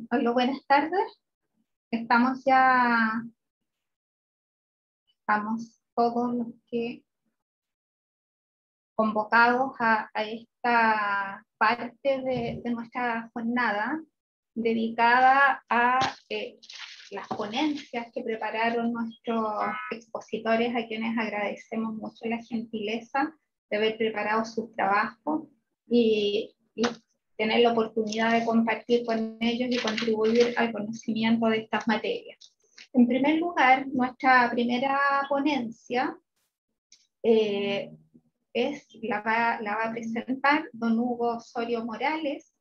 Hola, buenas tardes. Estamos ya, estamos todos los que convocados a esta parte de nuestra jornada dedicada a las ponencias que prepararon nuestros expositores, a quienes agradecemos mucho la gentileza de haber preparado sus trabajos y tener la oportunidad de compartir con ellos y contribuir al conocimiento de estas materias. En primer lugar, nuestra primera ponencia la va a presentar don Hugo Osorio Morales.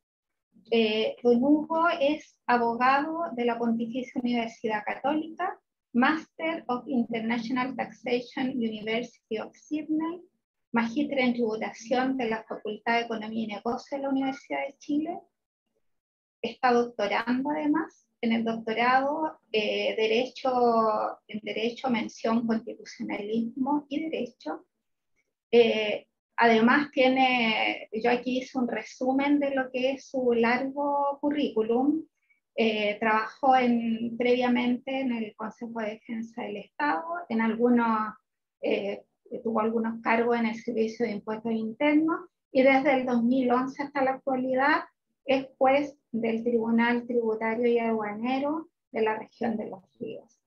Don Hugo es abogado de la Pontificia Universidad Católica, Master of International Taxation, University of Sydney, magíster en tributación de la Facultad de Economía y Negocios de la Universidad de Chile. Está doctorando además en el doctorado en Derecho, mención Constitucionalismo y Derecho. Además yo aquí hice un resumen de lo que es su largo currículum. Trabajó previamente en el Consejo de Defensa del Estado, tuvo algunos cargos en el Servicio de Impuestos Internos y desde el 2011 hasta la actualidad es juez del Tribunal Tributario y Aduanero de la región de Los Ríos.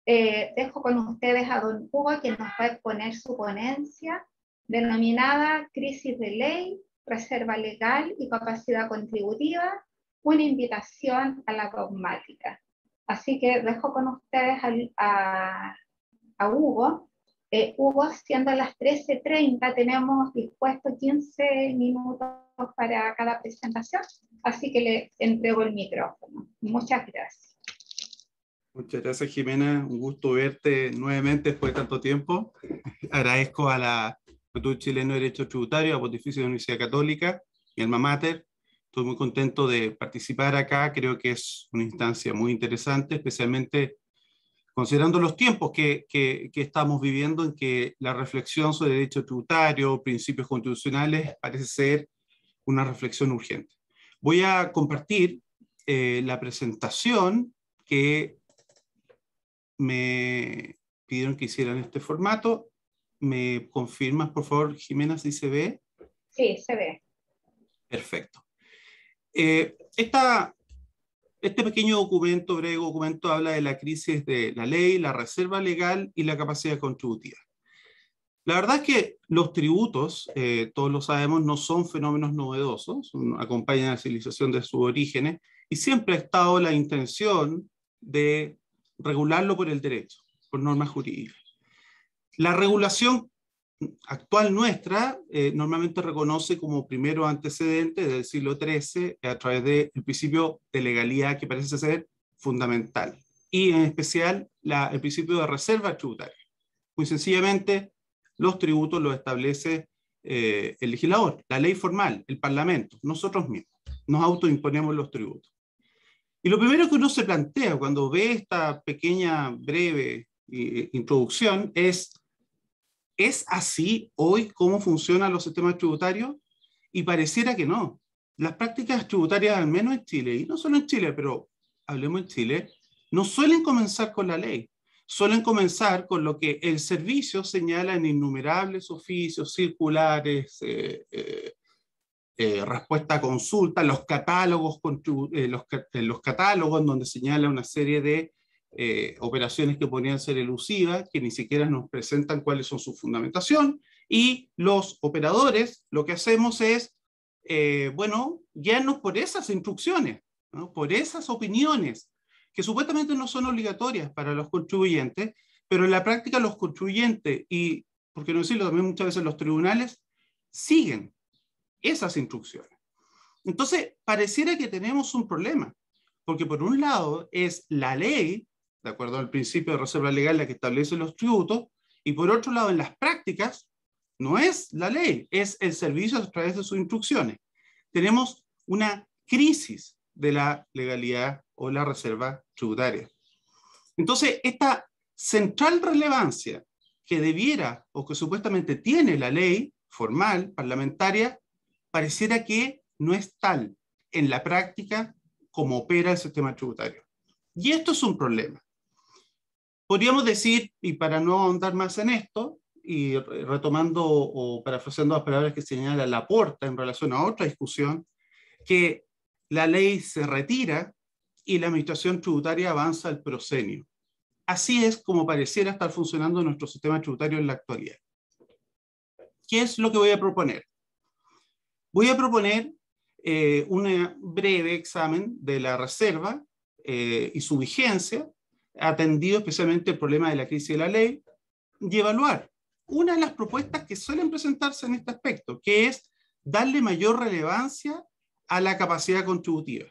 Dejo con ustedes a don Hugo, quien nos va a exponer su ponencia denominada Crisis de Ley, Reserva Legal y Capacidad Contributiva, una invitación a la dogmática. Así que dejo con ustedes a Hugo. Hugo, siendo las 13:30, tenemos dispuesto 15 minutos para cada presentación, así que le entrego el micrófono. Muchas gracias. Muchas gracias, Jimena. Un gusto verte nuevamente después de tanto tiempo. Agradezco a la Instituto Chileno de Derecho Tributario, a la Pontificia Universidad Católica y Alma Mater. Estoy muy contento de participar acá. Creo que es una instancia muy interesante, especialmente considerando los tiempos que estamos viviendo, en que la reflexión sobre derecho tributario, principios constitucionales, parece ser una reflexión urgente. Voy a compartir la presentación que me pidieron que hiciera en este formato. ¿Me confirmas, por favor, Jimena, si se ve? Sí, se ve. Perfecto. Este pequeño documento, breve documento, habla de la crisis de la ley, la reserva legal y la capacidad contributiva. La verdad es que los tributos, todos lo sabemos, no son fenómenos novedosos, acompañan a la civilización de sus orígenes, y siempre ha estado la intención de regularlo por el derecho, por normas jurídicas. La regulación actual nuestra normalmente reconoce como primero antecedente del siglo XIII a través del principio de legalidad, que parece ser fundamental, y en especial el principio de reserva tributaria. Muy sencillamente, los tributos los establece el legislador, la ley formal, el Parlamento, nosotros mismos. Nos autoimponemos los tributos. Y lo primero que uno se plantea cuando ve esta pequeña, breve introducción ¿es así hoy cómo funcionan los sistemas tributarios? Y pareciera que no. Las prácticas tributarias, al menos en Chile, y no solo en Chile, pero hablemos en Chile, no suelen comenzar con la ley. Suelen comenzar con lo que el servicio señala en innumerables oficios, circulares, respuesta a consulta, los catálogos, los catálogos donde señala una serie de operaciones que podrían ser elusivas, que ni siquiera nos presentan cuáles son su fundamentación, y los operadores lo que hacemos es, guiarnos por esas instrucciones, ¿no? Por esas opiniones, que supuestamente no son obligatorias para los contribuyentes, pero en la práctica los contribuyentes y, por qué no decirlo, también muchas veces los tribunales, siguen esas instrucciones. Entonces, pareciera que tenemos un problema, porque por un lado es la ley, de acuerdo al principio de reserva legal, la que establece los tributos, y por otro lado, en las prácticas, no es la ley, es el servicio a través de sus instrucciones. Tenemos una crisis de la legalidad o la reserva tributaria. Entonces, esta central relevancia que debiera o que supuestamente tiene la ley formal, parlamentaria, pareciera que no es tal en la práctica cómo opera el sistema tributario. Y esto es un problema. Podríamos decir, y para no ahondar más en esto, y retomando o parafraseando las palabras que señala Laporta en relación a otra discusión, que la ley se retira y la administración tributaria avanza al proscenio. Así es como pareciera estar funcionando nuestro sistema tributario en la actualidad. ¿Qué es lo que voy a proponer? Voy a proponer un breve examen de la reserva y su vigencia, atendido especialmente el problema de la crisis de la ley, y evaluar una de las propuestas que suelen presentarse en este aspecto, que es darle mayor relevancia a la capacidad contributiva.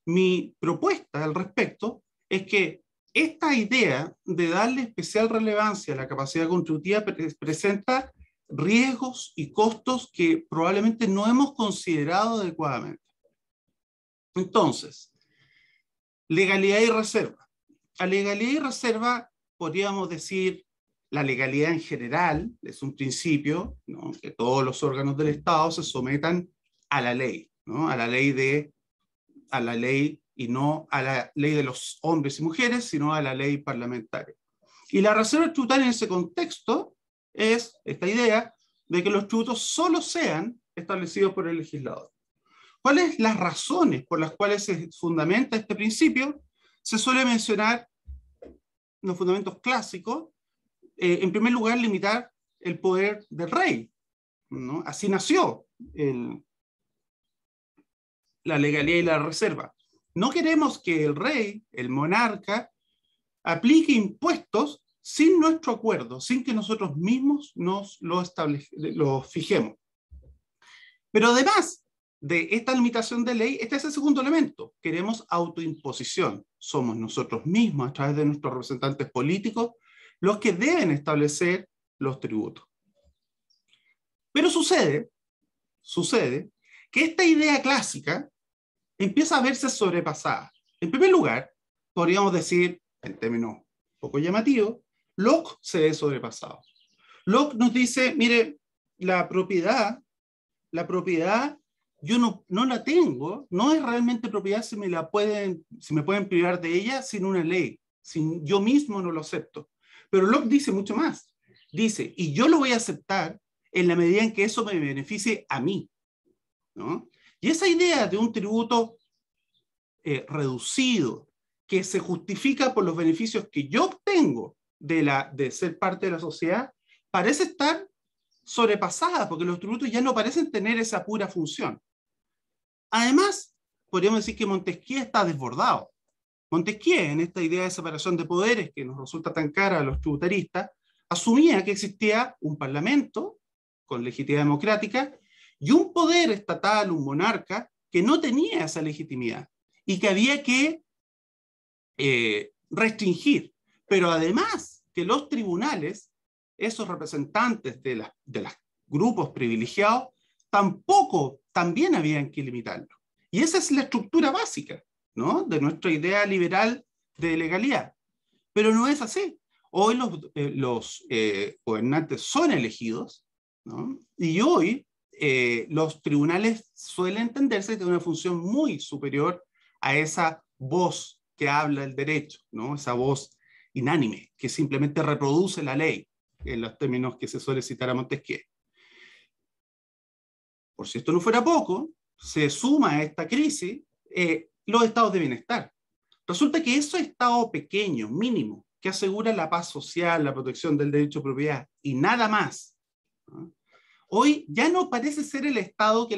Mi propuesta al respecto es que esta idea de darle especial relevancia a la capacidad contributiva presenta riesgos y costos que probablemente no hemos considerado adecuadamente. Entonces, legalidad y reserva. A legalidad y reserva podríamos decir la legalidad en general, es un principio, ¿no?, que todos los órganos del Estado se sometan a la ley, ¿no?, a la ley y no a la ley de los hombres y mujeres, sino a la ley parlamentaria. Y la reserva tributaria en ese contexto es esta idea de que los tributos solo sean establecidos por el legislador. ¿Cuáles son las razones por las cuales se fundamenta este principio? Se suele mencionar en los fundamentos clásicos, en primer lugar, limitar el poder del rey, ¿no? Así nació la legalidad y la reserva. No queremos que el rey, el monarca, aplique impuestos sin nuestro acuerdo, sin que nosotros mismos nos lo fijemos. Pero además de esta limitación de ley, este es el segundo elemento. Queremos autoimposición. Somos nosotros mismos, a través de nuestros representantes políticos, los que deben establecer los tributos. Pero sucede que esta idea clásica empieza a verse sobrepasada. En primer lugar, podríamos decir, en términos poco llamativos, Locke se ve sobrepasado. Locke nos dice, mire, la propiedad yo no la tengo, no es realmente propiedad si me pueden privar de ella sin una ley, yo mismo no lo acepto. Pero Locke dice mucho más. Dice, y yo lo voy a aceptar en la medida en que eso me beneficie a mí, ¿no? Y esa idea de un tributo reducido, que se justifica por los beneficios que yo obtengo de ser parte de la sociedad, parece estar sobrepasada, porque los tributos ya no parecen tener esa pura función. Además, podríamos decir que Montesquieu está desbordado. Montesquieu, en esta idea de separación de poderes que nos resulta tan cara a los tributaristas, asumía que existía un parlamento con legitimidad democrática y un poder estatal, un monarca, que no tenía esa legitimidad y que había que restringir. Pero además que los tribunales, esos representantes de los grupos privilegiados, también habían que limitarlo. Y esa es la estructura básica, ¿no?, de nuestra idea liberal de legalidad. Pero no es así. Hoy los gobernantes son elegidos, ¿no?, y hoy los tribunales suelen entenderse de una función muy superior a esa voz que habla el derecho, ¿no?, esa voz inánime que simplemente reproduce la ley, en los términos que se suele citar a Montesquieu. Por si esto no fuera poco, se suma a esta crisis los estados de bienestar. Resulta que esos estados pequeños, mínimos, que aseguran la paz social, la protección del derecho a propiedad y nada más, ¿no?, hoy ya no parece ser el estado que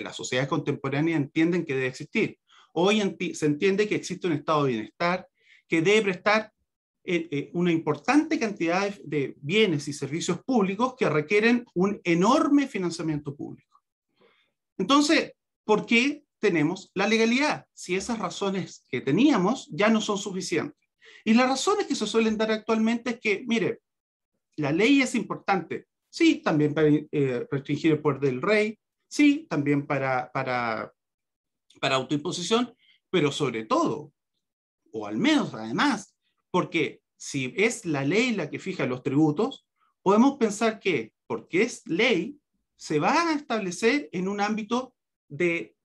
las sociedades contemporáneas entienden que debe existir. Hoy se entiende que existe un estado de bienestar que debe prestar una importante cantidad de bienes y servicios públicos que requieren un enorme financiamiento público. Entonces, ¿por qué tenemos la legalidad si esas razones que teníamos ya no son suficientes? Y las razones que se suelen dar actualmente es que, mire, la ley es importante, sí, también para restringir el poder del rey, sí, también para autoimposición, pero sobre todo, o al menos además, porque si es la ley la que fija los tributos, podemos pensar que, porque es ley, se va a establecer en un ámbito de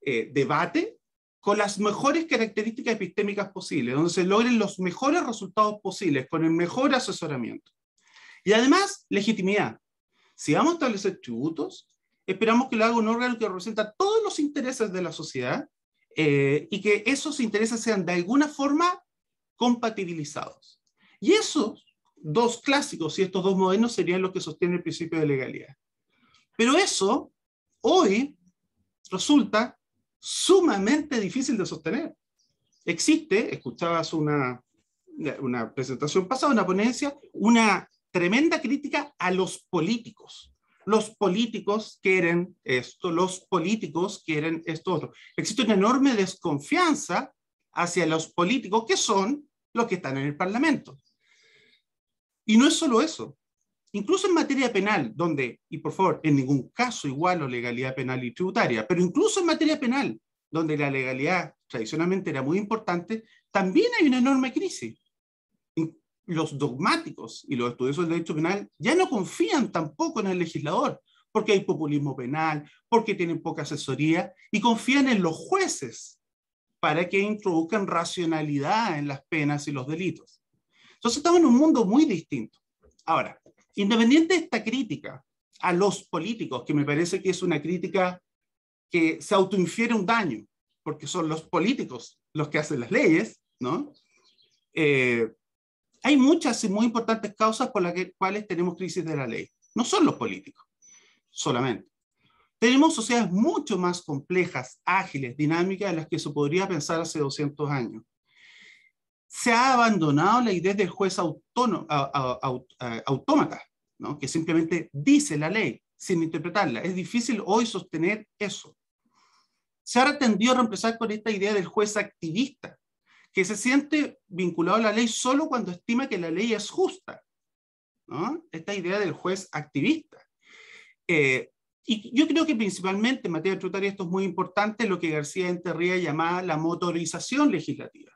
debate con las mejores características epistémicas posibles, donde se logren los mejores resultados posibles, con el mejor asesoramiento. Y además, legitimidad. Si vamos a establecer tributos, esperamos que lo haga un órgano que representa todos los intereses de la sociedad y que esos intereses sean de alguna forma compatibilizados. Y esos dos clásicos y estos dos modernos serían los que sostienen el principio de legalidad. Pero eso, hoy, resulta sumamente difícil de sostener. Existe, escuchabas una presentación pasada, una ponencia, una tremenda crítica a los políticos. Los políticos quieren esto, los políticos quieren esto otro. Existe una enorme desconfianza hacia los políticos que son los que están en el Parlamento. Y no es solo eso. Incluso en materia penal, donde, y por favor, en ningún caso igualo legalidad penal y tributaria, pero incluso en materia penal, donde la legalidad tradicionalmente era muy importante, también hay una enorme crisis. Los dogmáticos y los estudiosos del derecho penal ya no confían tampoco en el legislador, porque hay populismo penal, porque tienen poca asesoría, y confían en los jueces para que introduzcan racionalidad en las penas y los delitos. Entonces estamos en un mundo muy distinto. Ahora, independiente de esta crítica a los políticos, que me parece que es una crítica que se autoinfiere un daño, porque son los políticos los que hacen las leyes, ¿no? Hay muchas y muy importantes causas por las cuales tenemos crisis de la ley. No son los políticos solamente. Tenemos sociedades mucho más complejas, ágiles, dinámicas de las que se podría pensar hace 200 años. Se ha abandonado la idea del juez autómata, ¿no? Que simplemente dice la ley sin interpretarla. Es difícil hoy sostener eso. Se ha tendido a reemplazar con esta idea del juez activista, que se siente vinculado a la ley solo cuando estima que la ley es justa, ¿no? Esta idea del juez activista. Y yo creo que principalmente en materia tributaria esto es muy importante, lo que García Enterría llamaba la motorización legislativa.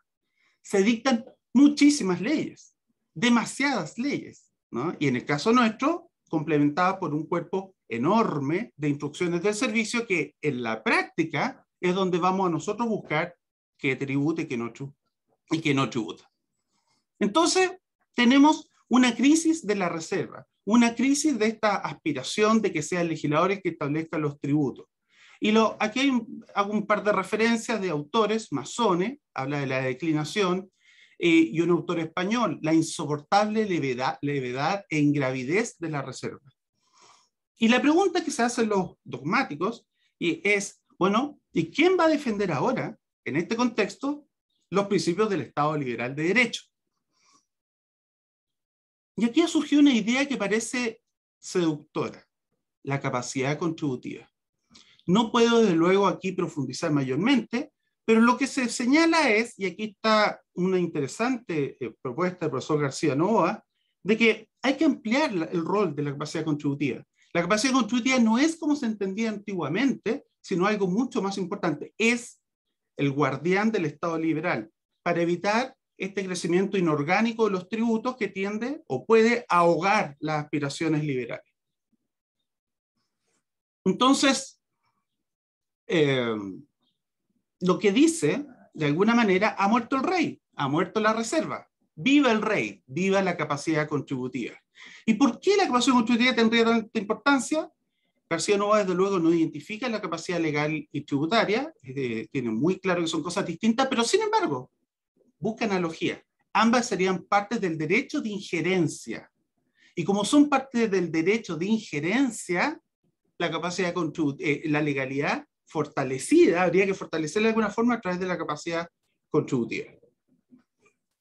Se dictan muchísimas leyes, demasiadas leyes, ¿no? Y en el caso nuestro, complementada por un cuerpo enorme de instrucciones del servicio que en la práctica es donde vamos a nosotros buscar que tribute y que no tributa. Entonces, tenemos una crisis de la reserva, una crisis de esta aspiración de que sean legisladores que establezcan los tributos. Y aquí hago un par de referencias de autores, Mazzone, habla de la declinación, y un autor español, la insoportable levedad e ingravidez de la reserva. Y la pregunta que se hacen los dogmáticos es, bueno, ¿y quién va a defender ahora, en este contexto, los principios del Estado liberal de derecho? Y aquí ha surgido una idea que parece seductora, la capacidad contributiva. No puedo, desde luego, aquí profundizar mayormente, pero lo que se señala es, y aquí está una interesante propuesta del profesor García Novoa, de que hay que ampliar el rol de la capacidad contributiva. La capacidad contributiva no es como se entendía antiguamente, sino algo mucho más importante. Es el guardián del Estado liberal, para evitar este crecimiento inorgánico de los tributos que tiende o puede ahogar las aspiraciones liberales. Entonces, lo que dice, de alguna manera, ha muerto el rey, ha muerto la reserva. Viva el rey, viva la capacidad contributiva. ¿Y por qué la capacidad contributiva tendría tanta importancia? García Novoa, desde luego, no identifica la capacidad legal y tributaria, tiene muy claro que son cosas distintas, pero sin embargo, busca analogía. Ambas serían partes del derecho de injerencia. Y como son parte del derecho de injerencia, la capacidad la legalidad fortalecida, habría que fortalecerla de alguna forma a través de la capacidad contributiva.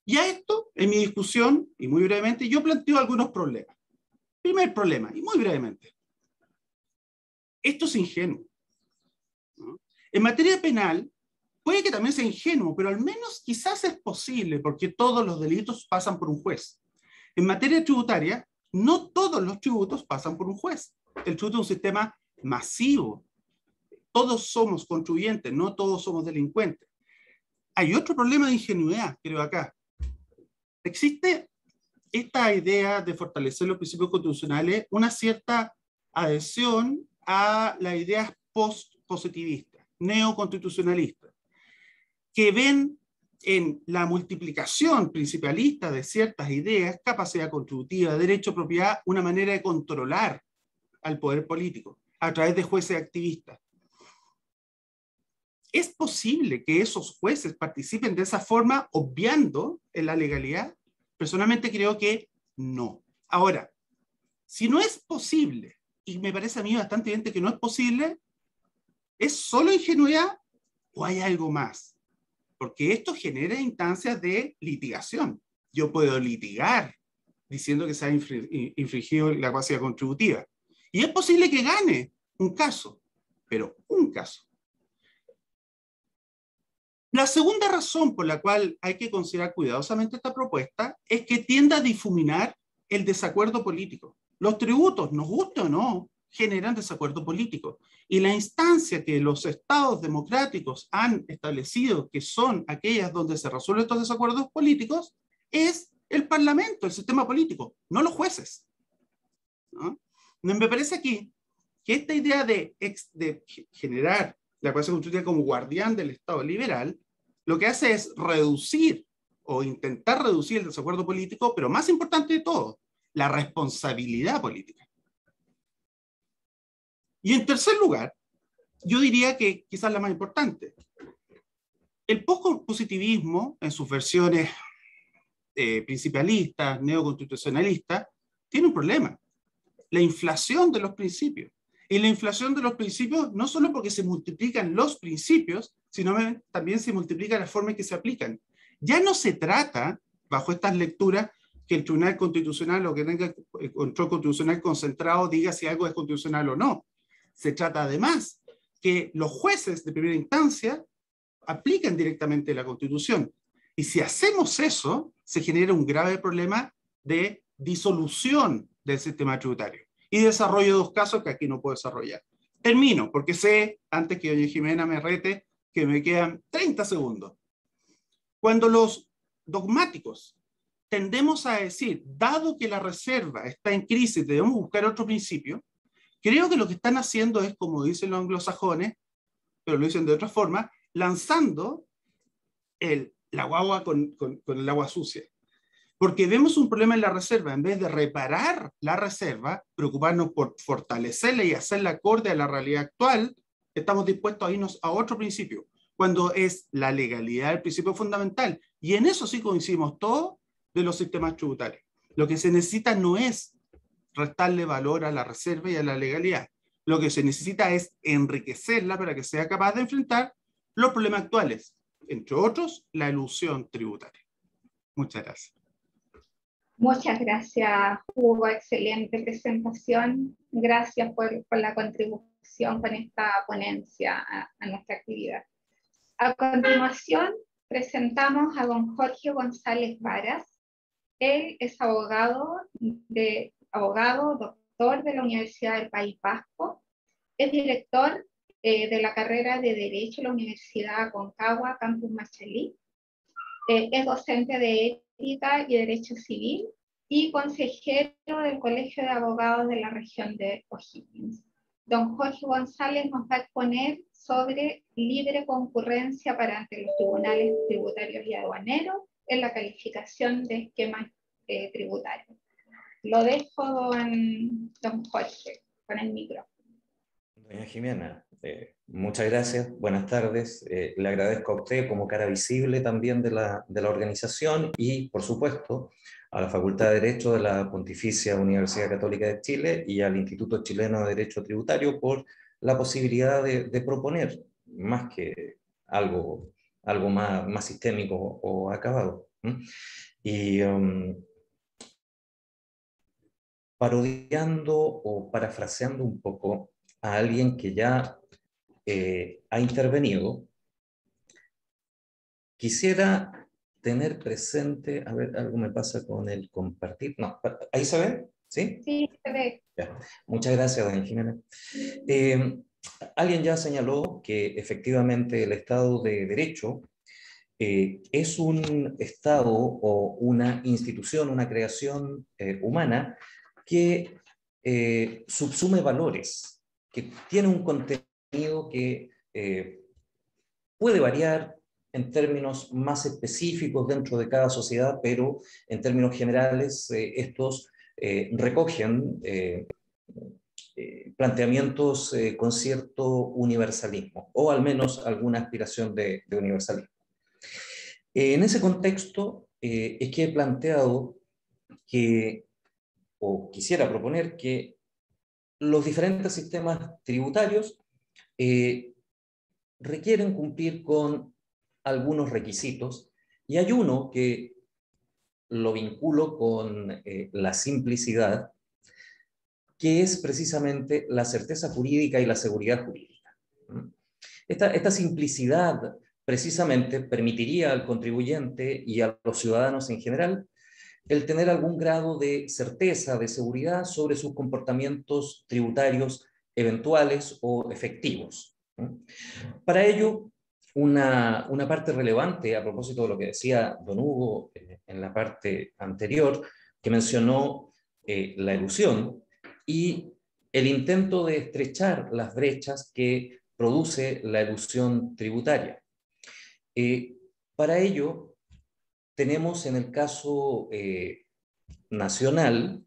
Y a esto, en mi discusión, y muy brevemente, yo planteo algunos problemas. Primer problema, y muy brevemente. Esto es ingenuo, ¿no? En materia penal, puede que también sea ingenuo, pero al menos quizás es posible, porque todos los delitos pasan por un juez. En materia tributaria, no todos los tributos pasan por un juez. El tributo es un sistema masivo. Todos somos contribuyentes, no todos somos delincuentes. Hay otro problema de ingenuidad, creo acá. Existe esta idea de fortalecer los principios constitucionales, una cierta adhesión a las ideas post-positivistas. neoconstitucionalistas, que ven en la multiplicación principalista de ciertas ideas, capacidad contributiva, derecho a propiedad, una manera de controlar al poder político a través de jueces activistas. ¿Es posible que esos jueces participen de esa forma obviando en la legalidad? Personalmente creo que no. Ahora, si no es posible, y me parece a mí bastante evidente que no es posible, ¿es solo ingenuidad o hay algo más? Porque esto genera instancias de litigación. Yo puedo litigar diciendo que se ha infringido la capacidad contributiva. Y es posible que gane un caso, pero un caso. La segunda razón por la cual hay que considerar cuidadosamente esta propuesta es que tiende a difuminar el desacuerdo político. Los tributos, nos guste o no, generan desacuerdo político. Y la instancia que los estados democráticos han establecido, que son aquellas donde se resuelven estos desacuerdos políticos, es el Parlamento, el sistema político, no los jueces. ¿No? Me parece aquí que esta idea de generar la capacidad constitutiva como guardián del Estado liberal, lo que hace es reducir o intentar reducir el desacuerdo político, pero más importante de todo, la responsabilidad política. Y en tercer lugar, yo diría que quizás la más importante, el pospositivismo en sus versiones principalistas, neoconstitucionalistas, tiene un problema, la inflación de los principios. Y la inflación de los principios no solo porque se multiplican los principios, sino también se multiplica la forma en que se aplican. Ya no se trata, bajo estas lecturas, que el Tribunal Constitucional o que tenga el control constitucional concentrado diga si algo es constitucional o no. Se trata además que los jueces de primera instancia aplican directamente la Constitución. Y si hacemos eso, se genera un grave problema de disolución del sistema tributario. Y desarrollo dos casos que aquí no puedo desarrollar. Termino, porque sé, antes que doña Jimena me rete, que me quedan 30 segundos. Cuando los dogmáticos tendemos a decir, dado que la reserva está en crisis, debemos buscar otro principio, creo que lo que están haciendo es, como dicen los anglosajones, pero lo dicen de otra forma, lanzando la guagua con el agua sucia. Porque vemos un problema en la reserva, en vez de reparar la reserva, preocuparnos por fortalecerla y hacerla acorde a la realidad actual, estamos dispuestos a irnos a otro principio, cuando es la legalidad el principio fundamental. Y en eso sí coincidimos todos de los sistemas tributarios. Lo que se necesita no es restarle valor a la reserva y a la legalidad. Lo que se necesita es enriquecerla para que sea capaz de enfrentar los problemas actuales, entre otros, la elusión tributaria. Muchas gracias. Muchas gracias, Hugo. Excelente presentación. Gracias por la contribución con esta ponencia a nuestra actividad. A continuación, presentamos a don Jorge González Varas. Él es abogado, doctor de la Universidad del País Vasco. Es director de la carrera de Derecho en la Universidad Aconcagua, Campus Machalí. Es docente de Ética y Derecho Civil y consejero del Colegio de Abogados de la región de O'Higgins. Don Jorge González nos va a exponer sobre libre concurrencia para ante los tribunales tributarios y aduaneros en la calificación de esquemas tributarios. Lo dejo, don Jorge, con el micrófono. Doña Jimena, muchas gracias, buenas tardes. Le agradezco a usted como cara visible también de la organización y, por supuesto, a la Facultad de Derecho de la Pontificia Universidad Católica de Chile y al Instituto Chileno de Derecho Tributario por la posibilidad de proponer más que algo más sistémico o acabado. Y parodiando o parafraseando un poco a alguien que ya ha intervenido, quisiera tener presente, a ver, algo me pasa con el compartir, no, ¿ahí se ve? ¿Sí? Sí, se ve. Ya. Muchas gracias, doña Jimena. Alguien ya señaló que efectivamente el Estado de Derecho es un Estado o una institución, una creación humana que subsume valores, que tiene un contenido que puede variar en términos más específicos dentro de cada sociedad, pero en términos generales estos recogen planteamientos con cierto universalismo, o al menos alguna aspiración de universalismo. En ese contexto es que he planteado que, o quisiera proponer que los diferentes sistemas tributarios requieren cumplir con algunos requisitos, y hay uno que lo vinculo con la simplicidad, que es precisamente la certeza jurídica y la seguridad jurídica. Esta simplicidad precisamente permitiría al contribuyente y a los ciudadanos en general el tener algún grado de certeza, de seguridad sobre sus comportamientos tributarios eventuales o efectivos. Para ello, una parte relevante, a propósito de lo que decía don Hugo en la parte anterior, que mencionó la elusión y el intento de estrechar las brechas que produce la elusión tributaria. Para ello, tenemos en el caso nacional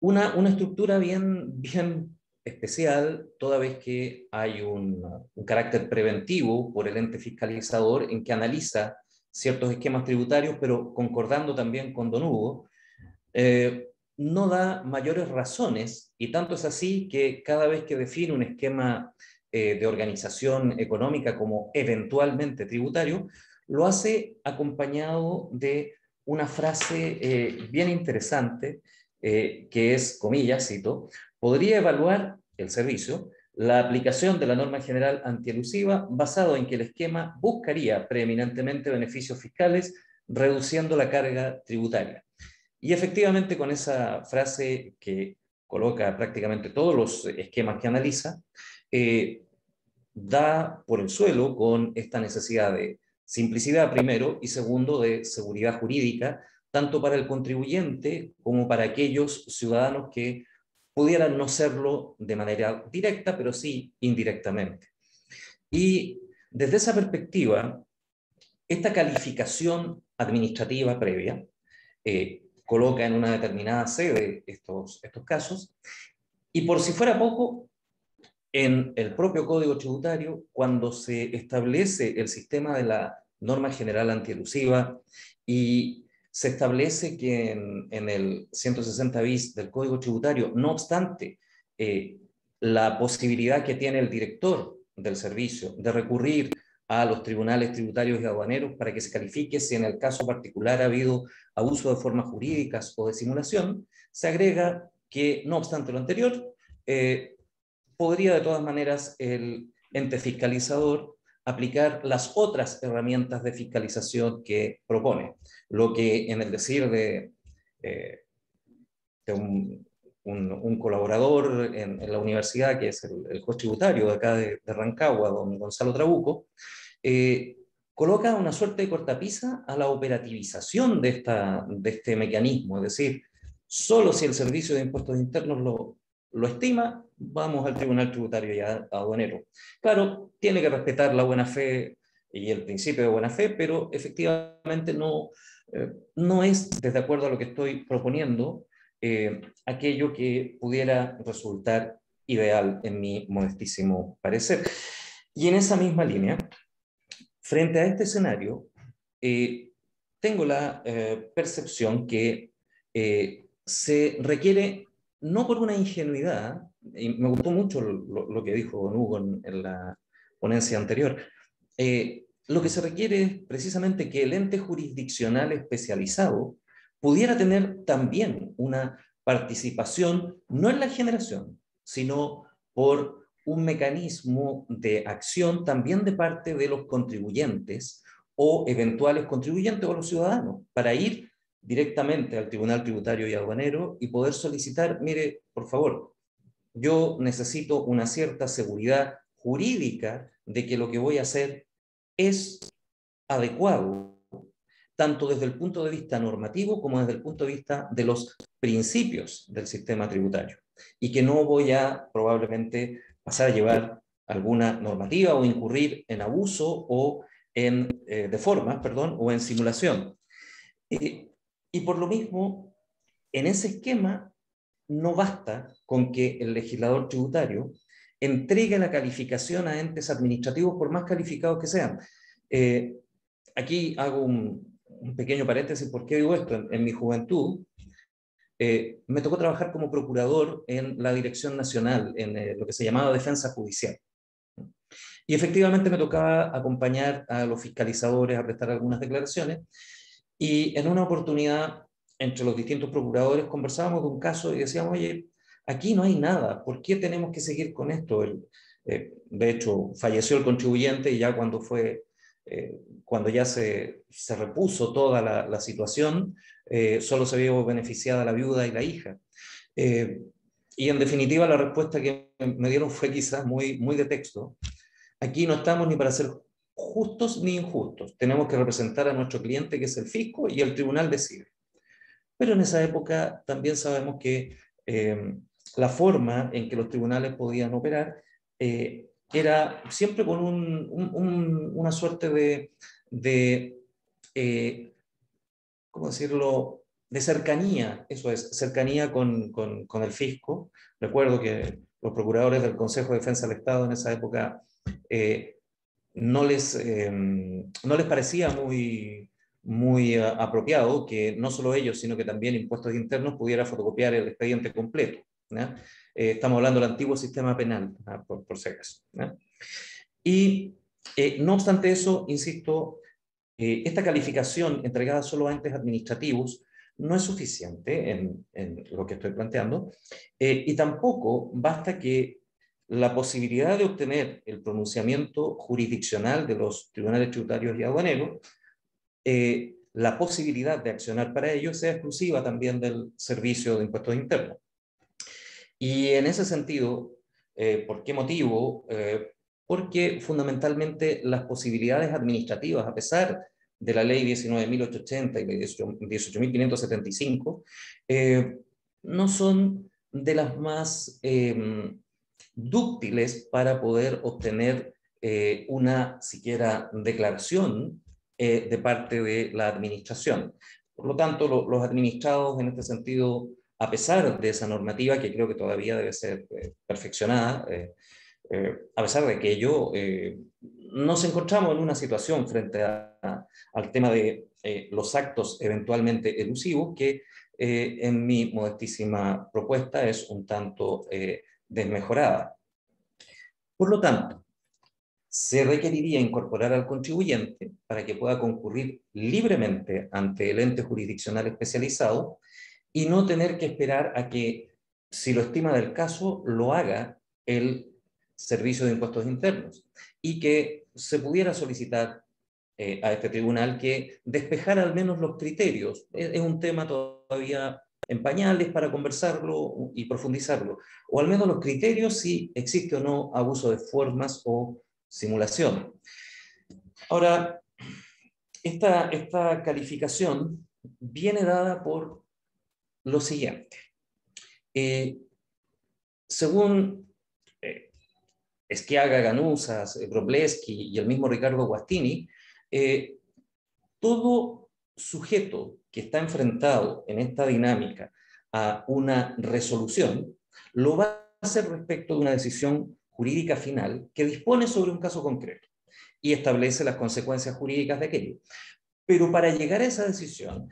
una estructura bien especial, toda vez que hay un carácter preventivo por el ente fiscalizador en que analiza ciertos esquemas tributarios, pero concordando también con don Hugo, no da mayores razones, y tanto es así que cada vez que define un esquema de organización económica como eventualmente tributario, lo hace acompañado de una frase bien interesante, que es, comillas, cito, podría evaluar el servicio la aplicación de la norma general antielusiva basado en que el esquema buscaría preeminentemente beneficios fiscales, reduciendo la carga tributaria. Y efectivamente, con esa frase que coloca prácticamente todos los esquemas que analiza, da por el suelo con esta necesidad de simplicidad primero y segundo de seguridad jurídica, tanto para el contribuyente como para aquellos ciudadanos que pudieran no serlo de manera directa, pero sí indirectamente. Y desde esa perspectiva, esta calificación administrativa previa coloca en una determinada sede estos casos, y por si fuera poco, en el propio Código Tributario, cuando se establece el sistema de la norma general antielusiva y se establece que en el 160 bis del Código Tributario, no obstante la posibilidad que tiene el director del servicio de recurrir a los tribunales tributarios y aduaneros para que se califique si en el caso particular ha habido abuso de formas jurídicas o de simulación, se agrega que, no obstante lo anterior, podría de todas maneras el ente fiscalizador aplicar las otras herramientas de fiscalización que propone, lo que en el decir de un colaborador en la universidad, que es el juez tributario de acá de Rancagua, don Gonzalo Trabuco, coloca una suerte de cortapisa a la operativización de este mecanismo, es decir, solo si el Servicio de Impuestos Internos lo estima, vamos al Tribunal Tributario y Aduanero. Claro, tiene que respetar la buena fe y el principio de buena fe, pero efectivamente no es, desde acuerdo a lo que estoy proponiendo, aquello que pudiera resultar ideal en mi modestísimo parecer. Y en esa misma línea, frente a este escenario, tengo la percepción que se requiere, no por una ingenuidad, y me gustó mucho lo que dijo don Hugo en la ponencia anterior, lo que se requiere es precisamente que el ente jurisdiccional especializado pudiera tener también una participación, no en la generación, sino por un mecanismo de acción también de parte de los contribuyentes o eventuales contribuyentes o los ciudadanos, para ir directamente al Tribunal Tributario y Aduanero y poder solicitar, mire, por favor, yo necesito una cierta seguridad jurídica de que lo que voy a hacer es adecuado, tanto desde el punto de vista normativo como desde el punto de vista de los principios del sistema tributario, y que no voy a probablemente pasar a llevar alguna normativa o incurrir en abuso o de formas, perdón, o en simulación. Y por lo mismo, en ese esquema no basta con que el legislador tributario entregue la calificación a entes administrativos por más calificados que sean. Aquí hago un pequeño paréntesis. ¿Por qué digo esto? En mi juventud me tocó trabajar como procurador en la Dirección Nacional, en lo que se llamaba Defensa Judicial. Y efectivamente me tocaba acompañar a los fiscalizadores a prestar algunas declaraciones, y en una oportunidad, entre los distintos procuradores, conversábamos de un caso y decíamos, oye, aquí no hay nada, ¿por qué tenemos que seguir con esto? De hecho, falleció el contribuyente, y ya cuando ya se repuso toda la situación, solo se vio beneficiada la viuda y la hija. Y en definitiva la respuesta que me dieron fue quizás muy de texto. Aquí no estamos ni para ser justos ni injustos. Tenemos que representar a nuestro cliente, que es el fisco, y el tribunal decide. Pero en esa época también sabemos que la forma en que los tribunales podían operar era siempre con una suerte ¿cómo decirlo?, de cercanía. Eso es, cercanía con el fisco. Recuerdo que los procuradores del Consejo de Defensa del Estado en esa época no les parecía muy apropiado que no solo ellos, sino que también Impuestos Internos pudiera fotocopiar el expediente completo, ¿no? Estamos hablando del antiguo sistema penal, ¿no? por si acaso, ¿no? Y no obstante eso, insisto, esta calificación entregada solo a entes administrativos no es suficiente en lo que estoy planteando, y tampoco basta que la posibilidad de obtener el pronunciamiento jurisdiccional de los tribunales tributarios y aduaneros, la posibilidad de accionar para ello sea exclusiva también del Servicio de Impuestos Internos. Y en ese sentido, ¿por qué motivo? Porque fundamentalmente las posibilidades administrativas, a pesar de la ley 19.880 y la ley 18.575, no son de las más dúctiles para poder obtener una siquiera declaración de parte de la administración. Por lo tanto, los administrados en este sentido, a pesar de esa normativa que creo que todavía debe ser perfeccionada, a pesar de que ello, nos encontramos en una situación frente al tema de los actos eventualmente elusivos que en mi modestísima propuesta es un tanto desmejorada. Por lo tanto, se requeriría incorporar al contribuyente para que pueda concurrir libremente ante el ente jurisdiccional especializado y no tener que esperar a que, si lo estima del caso, lo haga el Servicio de Impuestos Internos, y que se pudiera solicitar a este tribunal que despejara al menos los criterios. Es un tema todavía en pañales para conversarlo y profundizarlo, o al menos los criterios si existe o no abuso de formas o simulación. Ahora, esta calificación viene dada por lo siguiente. Según Schiaga, Ganuzas, Wroblewski y el mismo Ricardo Guastini, todo sujeto que está enfrentado en esta dinámica a una resolución lo va a hacer respecto de una decisión jurídica final que dispone sobre un caso concreto y establece las consecuencias jurídicas de aquello. Pero para llegar a esa decisión,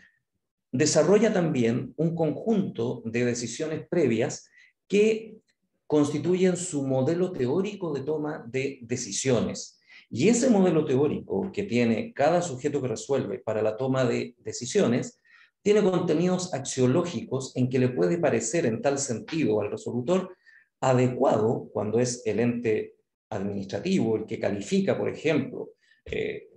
desarrolla también un conjunto de decisiones previas que constituyen su modelo teórico de toma de decisiones. Y ese modelo teórico que tiene cada sujeto que resuelve para la toma de decisiones tiene contenidos axiológicos en que le puede parecer en tal sentido al resolutor adecuado, cuando es el ente administrativo el que califica, por ejemplo,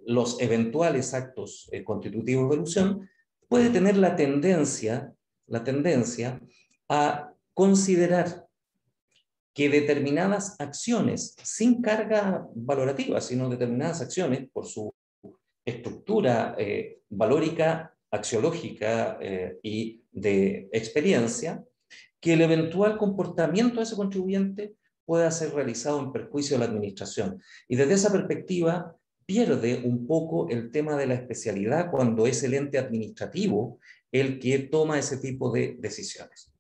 los eventuales actos constitutivos de elusión, puede tener la tendencia a considerar que determinadas acciones, sin carga valorativa, sino determinadas acciones por su estructura valórica, axiológica y de experiencia, que el eventual comportamiento de ese contribuyente pueda ser realizado en perjuicio de la administración. Y desde esa perspectiva pierde un poco el tema de la especialidad cuando es el ente administrativo el que toma ese tipo de decisiones.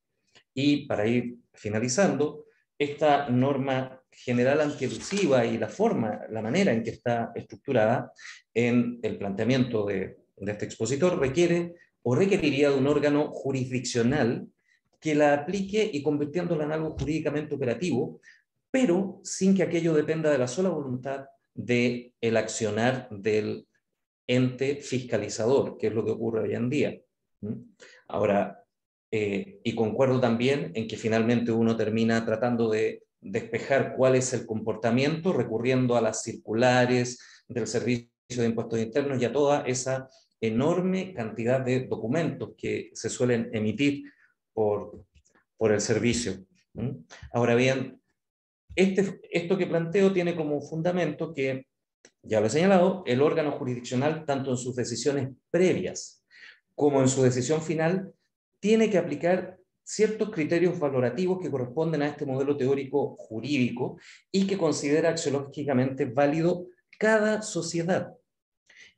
Y para ir finalizando, esta norma general antielusiva y la manera en que está estructurada en el planteamiento de este expositor requiere o requeriría de un órgano jurisdiccional que la aplique y convirtiéndola en algo jurídicamente operativo, pero sin que aquello dependa de la sola voluntad del accionar del ente fiscalizador, que es lo que ocurre hoy en día. Ahora, y concuerdo también en que finalmente uno termina tratando de despejar cuál es el comportamiento, recurriendo a las circulares del Servicio de Impuestos Internos y a toda esa enorme cantidad de documentos que se suelen emitir por el servicio. Ahora bien, esto que planteo tiene como fundamento que, ya lo he señalado, el órgano jurisdiccional, tanto en sus decisiones previas como en su decisión final, tiene que aplicar ciertos criterios valorativos que corresponden a este modelo teórico jurídico y que considera axiológicamente válido cada sociedad.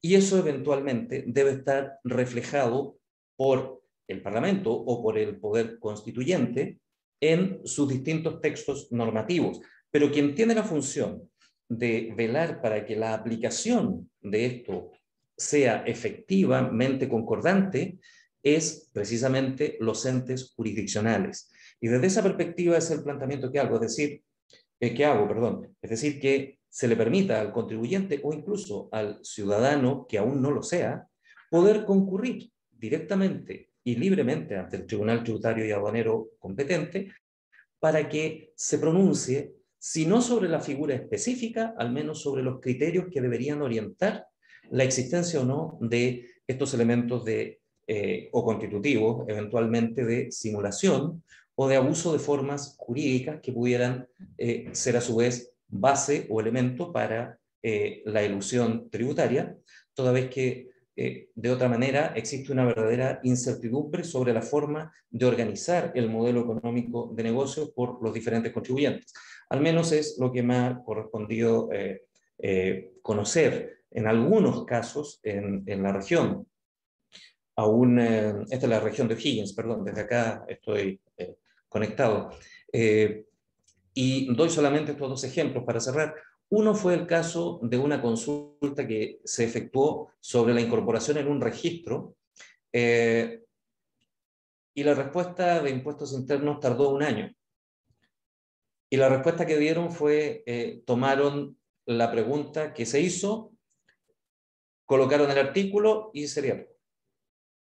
Y eso eventualmente debe estar reflejado por el Parlamento o por el Poder Constituyente en sus distintos textos normativos. Pero quien tiene la función de velar para que la aplicación de esto sea efectivamente concordante es precisamente los entes jurisdiccionales. Y desde esa perspectiva es el planteamiento que hago, es decir, que se le permita al contribuyente o incluso al ciudadano que aún no lo sea, poder concurrir directamente y libremente ante el Tribunal Tributario y Aduanero competente para que se pronuncie, si no sobre la figura específica, al menos sobre los criterios que deberían orientar la existencia o no de estos elementos o constitutivos, eventualmente de simulación o de abuso de formas jurídicas que pudieran ser a su vez base o elemento para la elusión tributaria, toda vez que de otra manera existe una verdadera incertidumbre sobre la forma de organizar el modelo económico de negocios por los diferentes contribuyentes. Al menos es lo que me ha correspondido conocer en algunos casos en la región. Esta es la región de O'Higgins, perdón, desde acá estoy conectado. Y doy solamente estos dos ejemplos para cerrar. Uno fue el caso de una consulta que se efectuó sobre la incorporación en un registro y la respuesta de impuestos internos tardó un año. Y la respuesta que dieron fue, tomaron la pregunta que se hizo, colocaron el artículo y sería,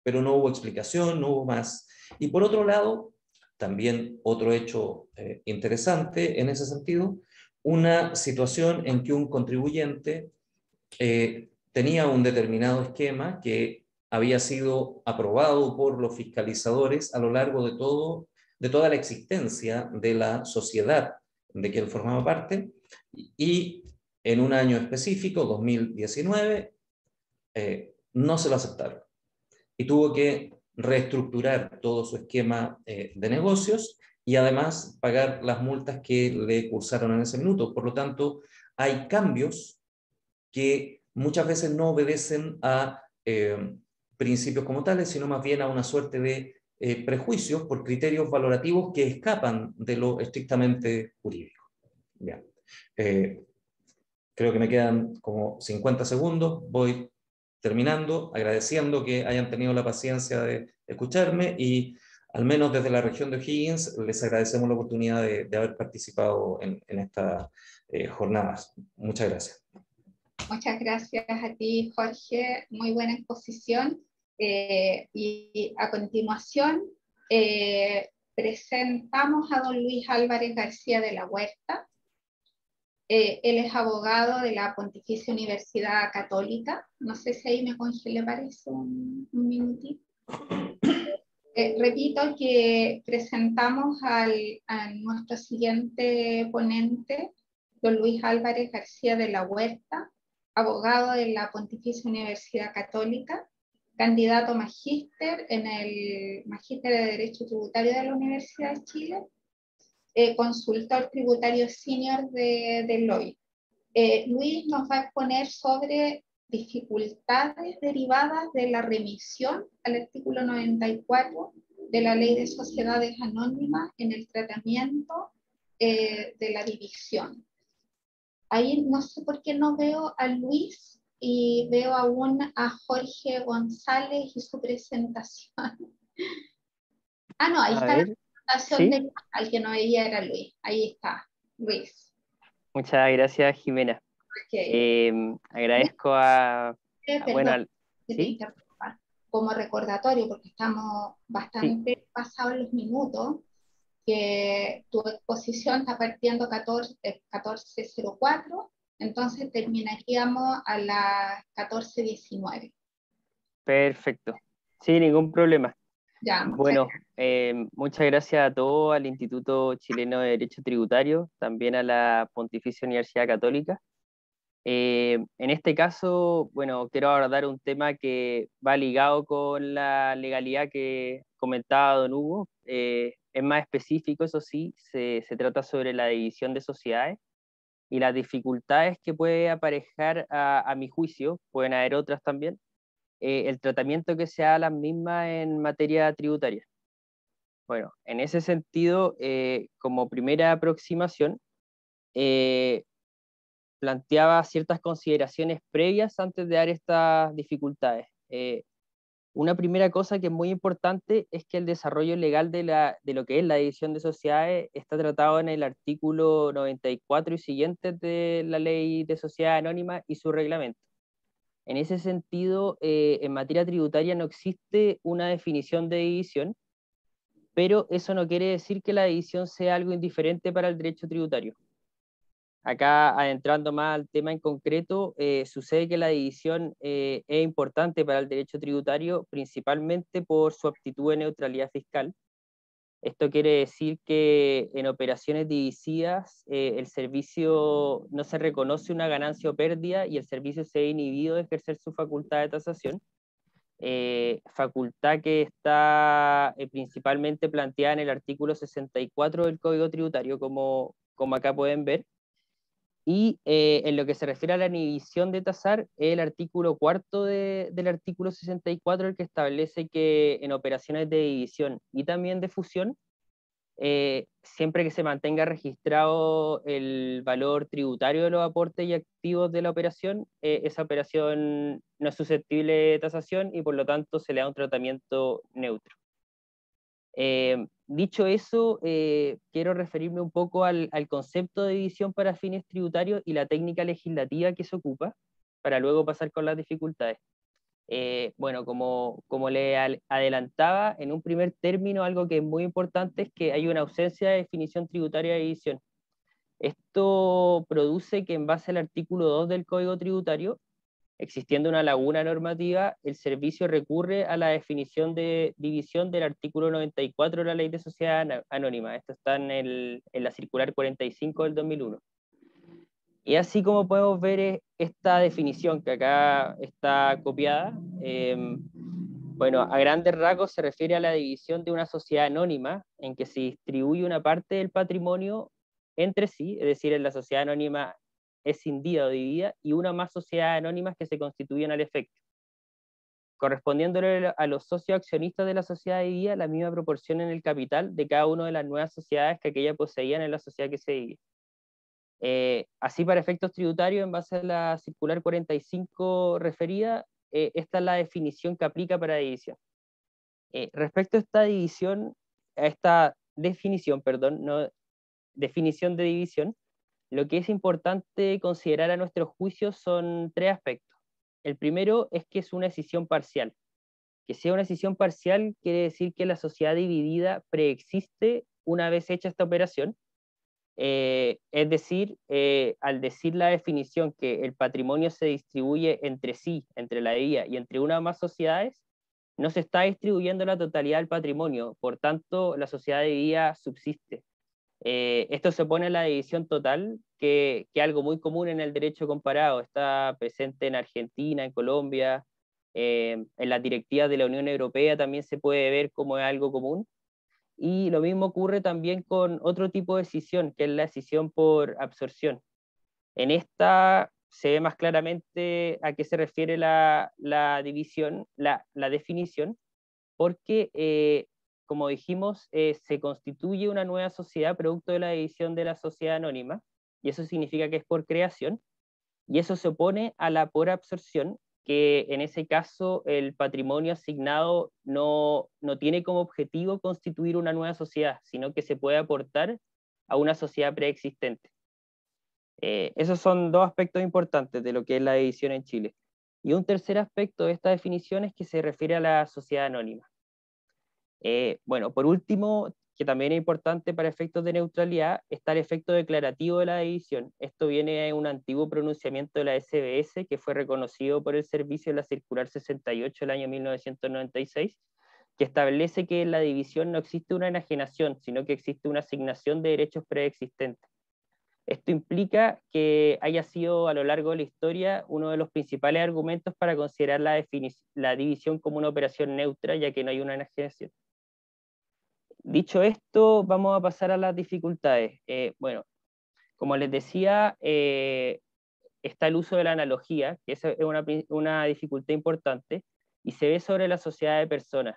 pero no hubo explicación, no hubo más. Y por otro lado, también otro hecho interesante en ese sentido, una situación en que un contribuyente tenía un determinado esquema que había sido aprobado por los fiscalizadores a lo largo de toda la existencia de la sociedad de que él formaba parte, y en un año específico, 2019, no se lo aceptaron. Y tuvo que reestructurar todo su esquema de negocios y además pagar las multas que le cursaron en ese minuto. Por lo tanto, hay cambios que muchas veces no obedecen a principios como tales, sino más bien a una suerte de prejuicios por criterios valorativos que escapan de lo estrictamente jurídico. Bien. Creo que me quedan como 50 segundos. Voy terminando, agradeciendo que hayan tenido la paciencia de escucharme y al menos desde la región de O'Higgins les agradecemos la oportunidad de haber participado en estas jornadas. Muchas gracias. Muchas gracias a ti, Jorge. Muy buena exposición. Y a continuación presentamos a don Luis Álvarez García de la Huerta. Él es abogado de la Pontificia Universidad Católica. No sé si ahí me congelé, parece un minutito. Repito que presentamos a nuestro siguiente ponente, don Luis Álvarez García de la Huerta, abogado de la Pontificia Universidad Católica, candidato magíster en el Magíster de Derecho Tributario de la Universidad de Chile, consultor tributario senior de Deloitte. Luis nos va a exponer sobre dificultades derivadas de la remisión al artículo 94 de la Ley de Sociedades Anónimas en el tratamiento de la división. Ahí no sé por qué no veo a Luis y veo aún a Jorge González y su presentación. Ah, no, ahí está la presentación, ¿sí? De al que no veía era Luis. Ahí está, Luis. Muchas gracias, Jimena. Okay. Agradezco a... Perdón, ¿sí? Como recordatorio, porque estamos bastante pasados los minutos, que tu exposición está partiendo 14:04, entonces terminaríamos a las 14:19. Perfecto, sí, ningún problema. Ya, bueno, muchas gracias a todos, al Instituto Chileno de Derecho Tributario, también a la Pontificia Universidad Católica. En este caso, bueno, quiero abordar un tema que va ligado con la legalidad que comentaba don Hugo. Es más específico, eso sí, se trata sobre la división de sociedades y las dificultades que puede aparejar a mi juicio, pueden haber otras también, el tratamiento que se da a las mismas en materia tributaria. Bueno, en ese sentido, como primera aproximación, planteaba ciertas consideraciones previas antes de dar estas dificultades. Una primera cosa que es muy importante es que el desarrollo legal de lo que es la división de sociedades está tratado en el artículo 94 y siguientes de la Ley de Sociedades Anónimas y su reglamento. En ese sentido, en materia tributaria no existe una definición de división, pero eso no quiere decir que la división sea algo indiferente para el derecho tributario. Acá, adentrando más al tema en concreto, sucede que la división es importante para el derecho tributario, principalmente por su aptitud de neutralidad fiscal. Esto quiere decir que en operaciones divisivas el servicio no se reconoce una ganancia o pérdida y el servicio se ve inhibido de ejercer su facultad de tasación. Facultad que está principalmente planteada en el artículo 64 del Código Tributario, como acá pueden ver. Y en lo que se refiere a la inhibición de tasar, el artículo 4 del artículo 64 el que establece que en operaciones de división y también de fusión, siempre que se mantenga registrado el valor tributario de los aportes y activos de la operación, esa operación no es susceptible de tasación y por lo tanto se le da un tratamiento neutro. Dicho eso, quiero referirme un poco al concepto de división para fines tributarios y la técnica legislativa que se ocupa, para luego pasar con las dificultades. Bueno, como le adelantaba, en un primer término, algo que es muy importante es que hay una ausencia de definición tributaria de división. Esto produce que en base al artículo 2 del Código Tributario, existiendo una laguna normativa, el servicio recurre a la definición de división del artículo 94 de la Ley de Sociedades Anónimas. Esto está en la circular 45 del 2001. Y así como podemos ver esta definición que acá está copiada, bueno, a grandes rasgos se refiere a la división de una sociedad anónima en que se distribuye una parte del patrimonio entre sí, es decir, en la sociedad anónima escindida o dividida, y una más sociedades anónimas que se constituyen al efecto, correspondiéndole a los socios accionistas de la sociedad dividida la misma proporción en el capital de cada una de las nuevas sociedades que aquella poseían en la sociedad que se divide. Así, para efectos tributarios, en base a la circular 45 referida, esta es la definición que aplica para división. Respecto a esta definición, definición de división, lo que es importante considerar a nuestro juicio son tres aspectos. El primero es que es una escisión parcial. Que sea una escisión parcial quiere decir que la sociedad dividida preexiste una vez hecha esta operación. Es decir, al decir la definición que el patrimonio se distribuye entre sí, entre la dividida y entre una o más sociedades, no se está distribuyendo la totalidad del patrimonio, por tanto la sociedad dividida subsiste. Esto se opone a la división total, que es algo muy común en el derecho comparado, está presente en Argentina, en Colombia, en las directivas de la Unión Europea también se puede ver como es algo común. Y lo mismo ocurre también con otro tipo de escisión, que es la escisión por absorción. En esta se ve más claramente a qué se refiere la división, la definición, porque, como dijimos, se constituye una nueva sociedad producto de la división de la sociedad anónima, y eso significa que es por creación, y eso se opone a la por absorción, que en ese caso el patrimonio asignado no tiene como objetivo constituir una nueva sociedad, sino que se puede aportar a una sociedad preexistente. Esos son dos aspectos importantes de lo que es la división en Chile. Y un tercer aspecto de esta definición es que se refiere a la sociedad anónima. Bueno, por último, que también es importante para efectos de neutralidad, está el efecto declarativo de la división. Esto viene de un antiguo pronunciamiento de la SBS que fue reconocido por el servicio en la Circular 68 del año 1996, que establece que en la división no existe una enajenación, sino que existe una asignación de derechos preexistentes. Esto implica que haya sido a lo largo de la historia uno de los principales argumentos para considerar la división como una operación neutra, ya que no hay una enajenación. Dicho esto, vamos a pasar a las dificultades. Bueno, como les decía, está el uso de la analogía, que esa es una dificultad importante, y se ve sobre la sociedad de personas.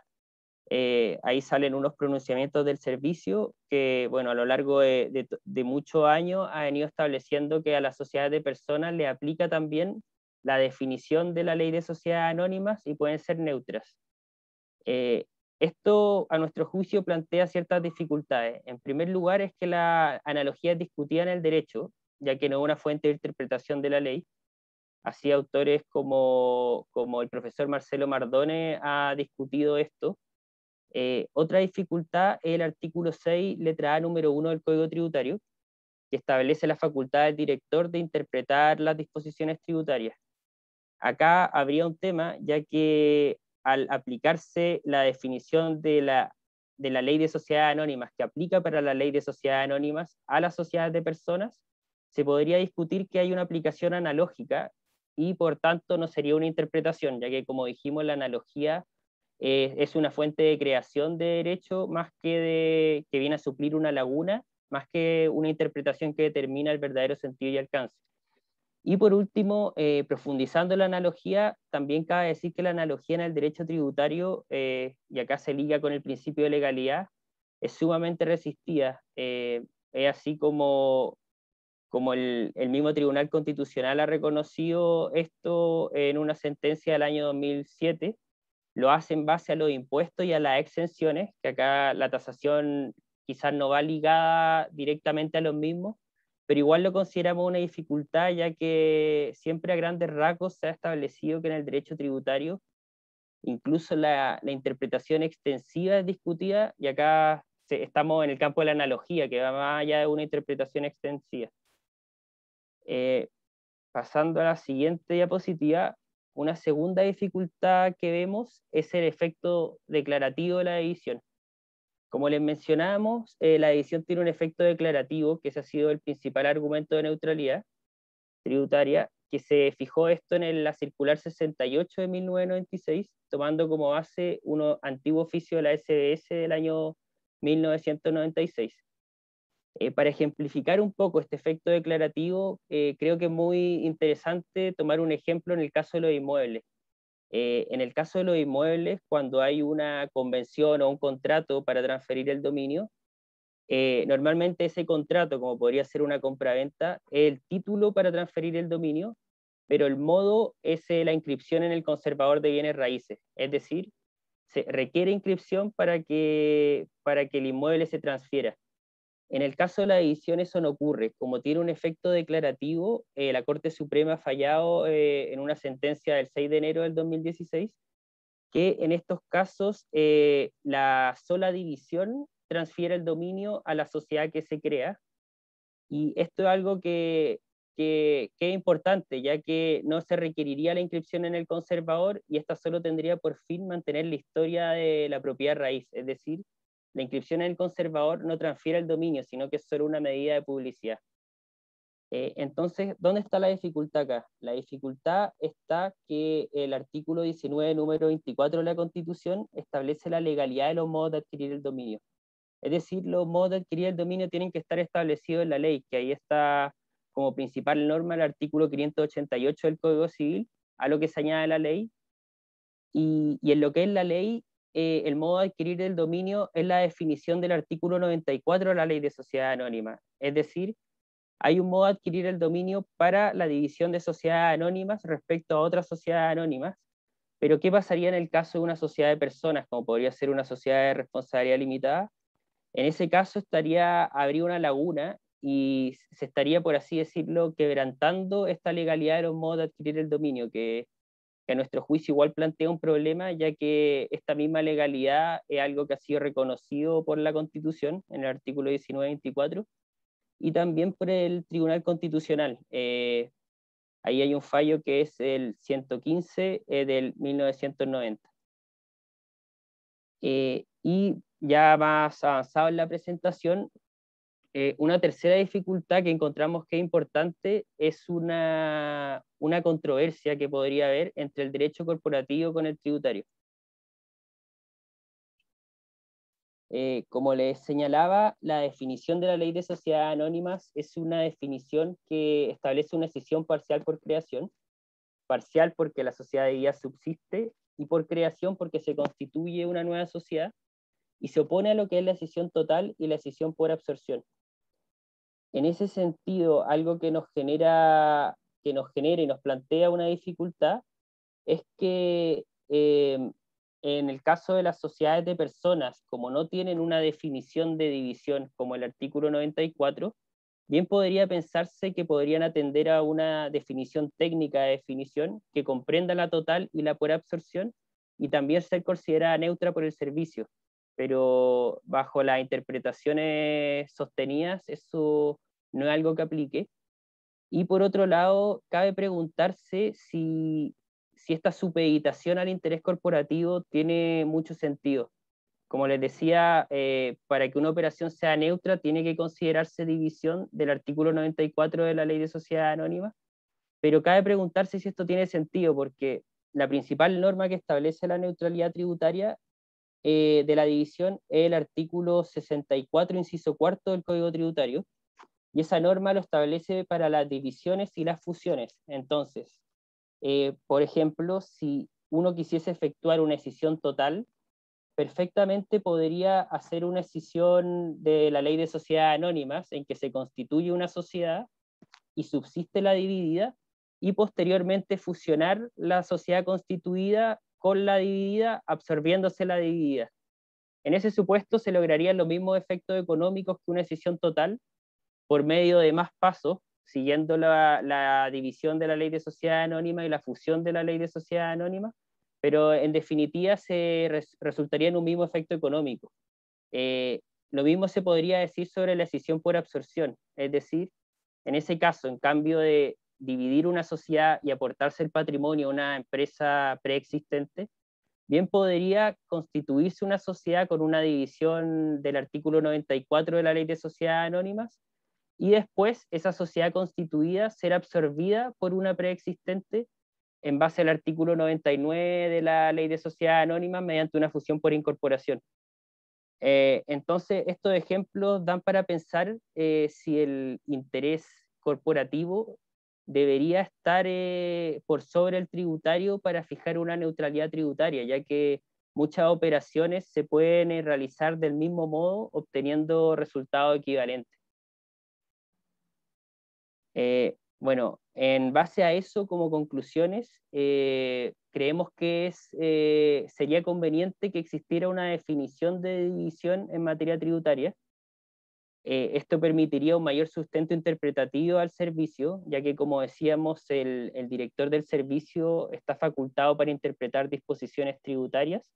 Ahí salen unos pronunciamientos del servicio que, bueno, a lo largo de muchos años ha venido estableciendo que a la sociedad de personas le aplica también la definición de la ley de sociedades anónimas y pueden ser neutras. Esto, a nuestro juicio, plantea ciertas dificultades. En primer lugar, es que la analogía es discutida en el derecho, ya que no es una fuente de interpretación de la ley. Así, autores como el profesor Marcelo Mardone ha discutido esto. Otra dificultad es el artículo 6, letra A, número 1 del Código Tributario, que establece la facultad del director de interpretar las disposiciones tributarias. Acá habría un tema, ya que al aplicarse la definición de la ley de sociedades anónimas que aplica para la ley de sociedades anónimas a las sociedades de personas, se podría discutir que hay una aplicación analógica y por tanto no sería una interpretación, ya que como dijimos la analogía es una fuente de creación de derecho más que viene a suplir una laguna, más que una interpretación que determina el verdadero sentido y alcance. Y por último, profundizando en la analogía, también cabe decir que la analogía en el derecho tributario, y acá se liga con el principio de legalidad, es sumamente resistida. Es así como el mismo Tribunal Constitucional ha reconocido esto en una sentencia del año 2007, lo hace en base a los impuestos y a las exenciones, que acá la tasación quizás no va ligada directamente a los mismos, pero igual lo consideramos una dificultad, ya que siempre a grandes rasgos se ha establecido que en el derecho tributario incluso la interpretación extensiva es discutida, y acá estamos en el campo de la analogía, que va más allá de una interpretación extensiva. Pasando a la siguiente diapositiva, una segunda dificultad que vemos es el efecto declarativo de la división. Como les mencionábamos, la división tiene un efecto declarativo, que ese ha sido el principal argumento de neutralidad tributaria, que se fijó esto en la Circular 68 de 1996, tomando como base un antiguo oficio de la SBS del año 1996. Para ejemplificar un poco este efecto declarativo, creo que es muy interesante tomar un ejemplo en el caso de los inmuebles. En el caso de los inmuebles, cuando hay una convención o un contrato para transferir el dominio, normalmente ese contrato, como podría ser una compraventa, es el título para transferir el dominio, pero el modo es la inscripción en el conservador de bienes raíces. Es decir, se requiere inscripción para que el inmueble se transfiera. En el caso de la división eso no ocurre. Como tiene un efecto declarativo, la Corte Suprema ha fallado en una sentencia del 6 de enero del 2016, que en estos casos la sola división transfiere el dominio a la sociedad que se crea. Y esto es algo que es importante, ya que no se requeriría la inscripción en el conservador y esta solo tendría por fin mantener la historia de la propiedad raíz, es decir, la inscripción en el conservador no transfiere el dominio, sino que es solo una medida de publicidad. Entonces, ¿dónde está la dificultad acá? La dificultad está que el artículo 19, número 24 de la Constitución establece la legalidad de los modos de adquirir el dominio. Es decir, los modos de adquirir el dominio tienen que estar establecidos en la ley, que ahí está como principal norma el artículo 588 del Código Civil, a lo que se añade la ley. Y en lo que es la ley, el modo de adquirir el dominio es la definición del artículo 94 de la Ley de Sociedades Anónimas. Es decir, hay un modo de adquirir el dominio para la división de sociedades anónimas respecto a otras sociedades anónimas, pero ¿qué pasaría en el caso de una sociedad de personas, como podría ser una sociedad de responsabilidad limitada? En ese caso habría una laguna y se estaría, por así decirlo, quebrantando esta legalidad de los modos de adquirir el dominio, que a nuestro juicio igual plantea un problema, ya que esta misma legalidad es algo que ha sido reconocido por la Constitución en el artículo 1924 y también por el Tribunal Constitucional. Ahí hay un fallo que es el 115 del 1990. Y ya más avanzado en la presentación, una tercera dificultad que encontramos que es importante es una controversia que podría haber entre el derecho corporativo con el tributario. Como les señalaba, la definición de la Ley de Sociedades Anónimas es una definición que establece una escisión parcial por creación, parcial porque la sociedad de día subsiste y por creación porque se constituye una nueva sociedad y se opone a lo que es la escisión total y la escisión por absorción. En ese sentido, algo que nos genera y nos plantea una dificultad es que en el caso de las sociedades de personas, como no tienen una definición de división como el artículo 94, bien podría pensarse que podrían atender a una definición técnica de definición que comprenda la total y la por absorción y también ser considerada neutra por el servicio. Pero bajo las interpretaciones sostenidas, eso no es algo que aplique. Y por otro lado, cabe preguntarse si esta supeditación al interés corporativo tiene mucho sentido. Como les decía, para que una operación sea neutra tiene que considerarse división del artículo 94 de la Ley de Sociedades Anónimas, pero cabe preguntarse si esto tiene sentido, porque la principal norma que establece la neutralidad tributaria de la división es el artículo 64, inciso cuarto del Código Tributario, y esa norma lo establece para las divisiones y las fusiones. Entonces, por ejemplo, si uno quisiese efectuar una escisión total, perfectamente podría hacer una escisión de la Ley de Sociedades Anónimas en que se constituye una sociedad y subsiste la dividida y posteriormente fusionar la sociedad constituida con la dividida, absorbiéndose la dividida. En ese supuesto se lograrían los mismos efectos económicos que una escisión total por medio de más pasos, siguiendo la división de la Ley de Sociedades Anónimas y la fusión de la Ley de Sociedades Anónimas, pero en definitiva resultaría en un mismo efecto económico. Lo mismo se podría decir sobre la escisión por absorción, es decir, en ese caso, en cambio de dividir una sociedad y aportarse el patrimonio a una empresa preexistente, bien podría constituirse una sociedad con una división del artículo 94 de la Ley de Sociedades Anónimas y después esa sociedad constituida ser absorbida por una preexistente en base al artículo 99 de la Ley de Sociedades Anónimas mediante una fusión por incorporación. Entonces, estos ejemplos dan para pensar si el interés corporativo debería estar por sobre el tributario para fijar una neutralidad tributaria, ya que muchas operaciones se pueden realizar del mismo modo obteniendo resultados equivalentes. Bueno, en base a eso, como conclusiones, creemos que sería conveniente que existiera una definición de división en materia tributaria. Esto permitiría un mayor sustento interpretativo al servicio, ya que, como decíamos, el director del servicio está facultado para interpretar disposiciones tributarias,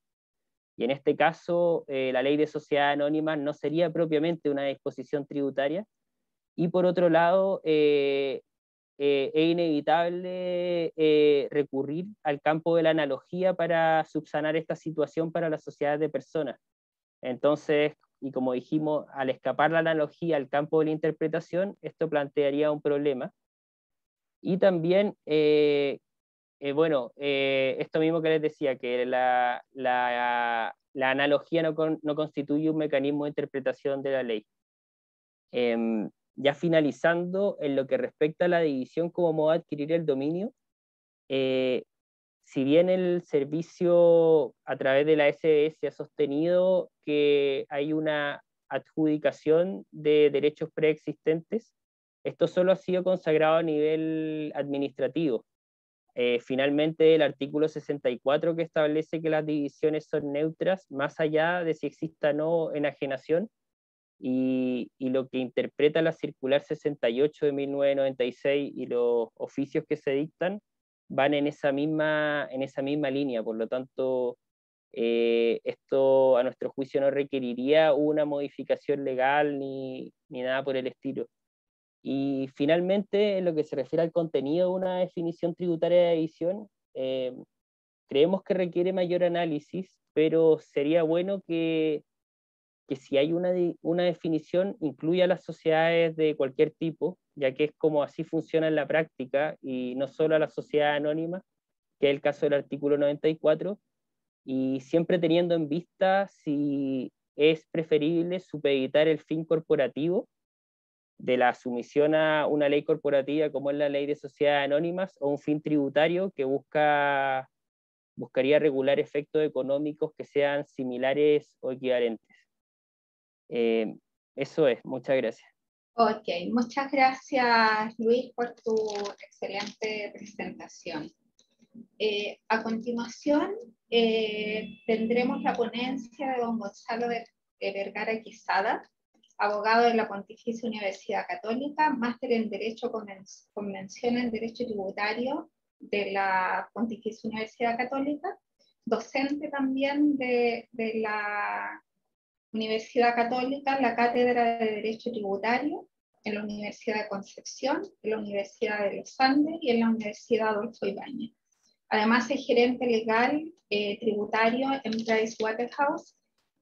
y en este caso, la Ley de Sociedades Anónimas no sería propiamente una disposición tributaria, y por otro lado, es inevitable recurrir al campo de la analogía para subsanar esta situación para las sociedades de personas. Entonces, y como dijimos, al escapar la analogía al campo de la interpretación, esto plantearía un problema. Y también, esto mismo que les decía, que la analogía no constituye un mecanismo de interpretación de la ley. Ya finalizando, en lo que respecta a la división como modo de adquirir el dominio, si bien el servicio a través de la SBS ha sostenido que hay una adjudicación de derechos preexistentes, esto solo ha sido consagrado a nivel administrativo. Finalmente, el artículo 64 que establece que las divisiones son neutras, más allá de si exista o no enajenación, y lo que interpreta la circular 68 de 1996 y los oficios que se dictan, van en esa misma línea. Por lo tanto, esto a nuestro juicio no requeriría una modificación legal ni nada por el estilo. Y finalmente, en lo que se refiere al contenido de una definición tributaria de división, creemos que requiere mayor análisis, pero sería bueno que si hay una definición, incluya a las sociedades de cualquier tipo, ya que es como así funciona en la práctica, y no solo a las sociedades anónimas, que es el caso del artículo 94, y siempre teniendo en vista si es preferible supeditar el fin corporativo de la sumisión a una ley corporativa como es la ley de sociedades anónimas, o un fin tributario que buscaría regular efectos económicos que sean similares o equivalentes. Eso es, muchas gracias. Ok, muchas gracias Luis por tu excelente presentación. A continuación tendremos la ponencia de don Gonzalo Vergara Quesada, abogado de la Pontificia Universidad Católica, máster en Derecho Convención en Derecho Tributario de la Pontificia Universidad Católica, docente también de la Universidad Católica, la Cátedra de Derecho Tributario, en la Universidad de Concepción, en la Universidad de los Andes y en la Universidad Adolfo Ibáñez. Además es gerente legal tributario en Pricewaterhouse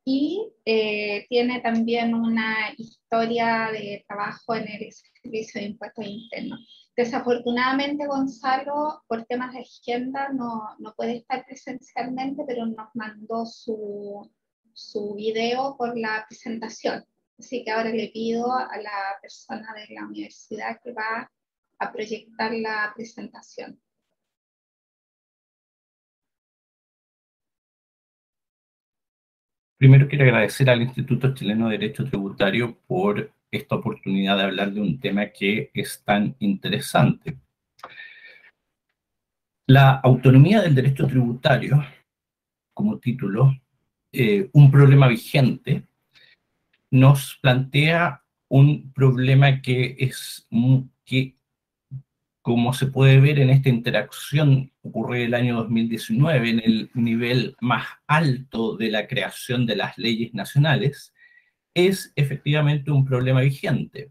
y tiene también una historia de trabajo en el Servicio de Impuestos Internos. Desafortunadamente Gonzalo, por temas de agenda, no puede estar presencialmente, pero nos mandó su video por la presentación. Así que ahora le pido a la persona de la universidad que va a proyectar la presentación. Primero quiero agradecer al Instituto Chileno de Derecho Tributario por esta oportunidad de hablar de un tema que es tan interesante. La autonomía del derecho tributario, como título, un problema vigente, nos plantea un problema que como se puede ver en esta interacción, ocurrió el año 2019, en el nivel más alto de la creación de las leyes nacionales, es efectivamente un problema vigente.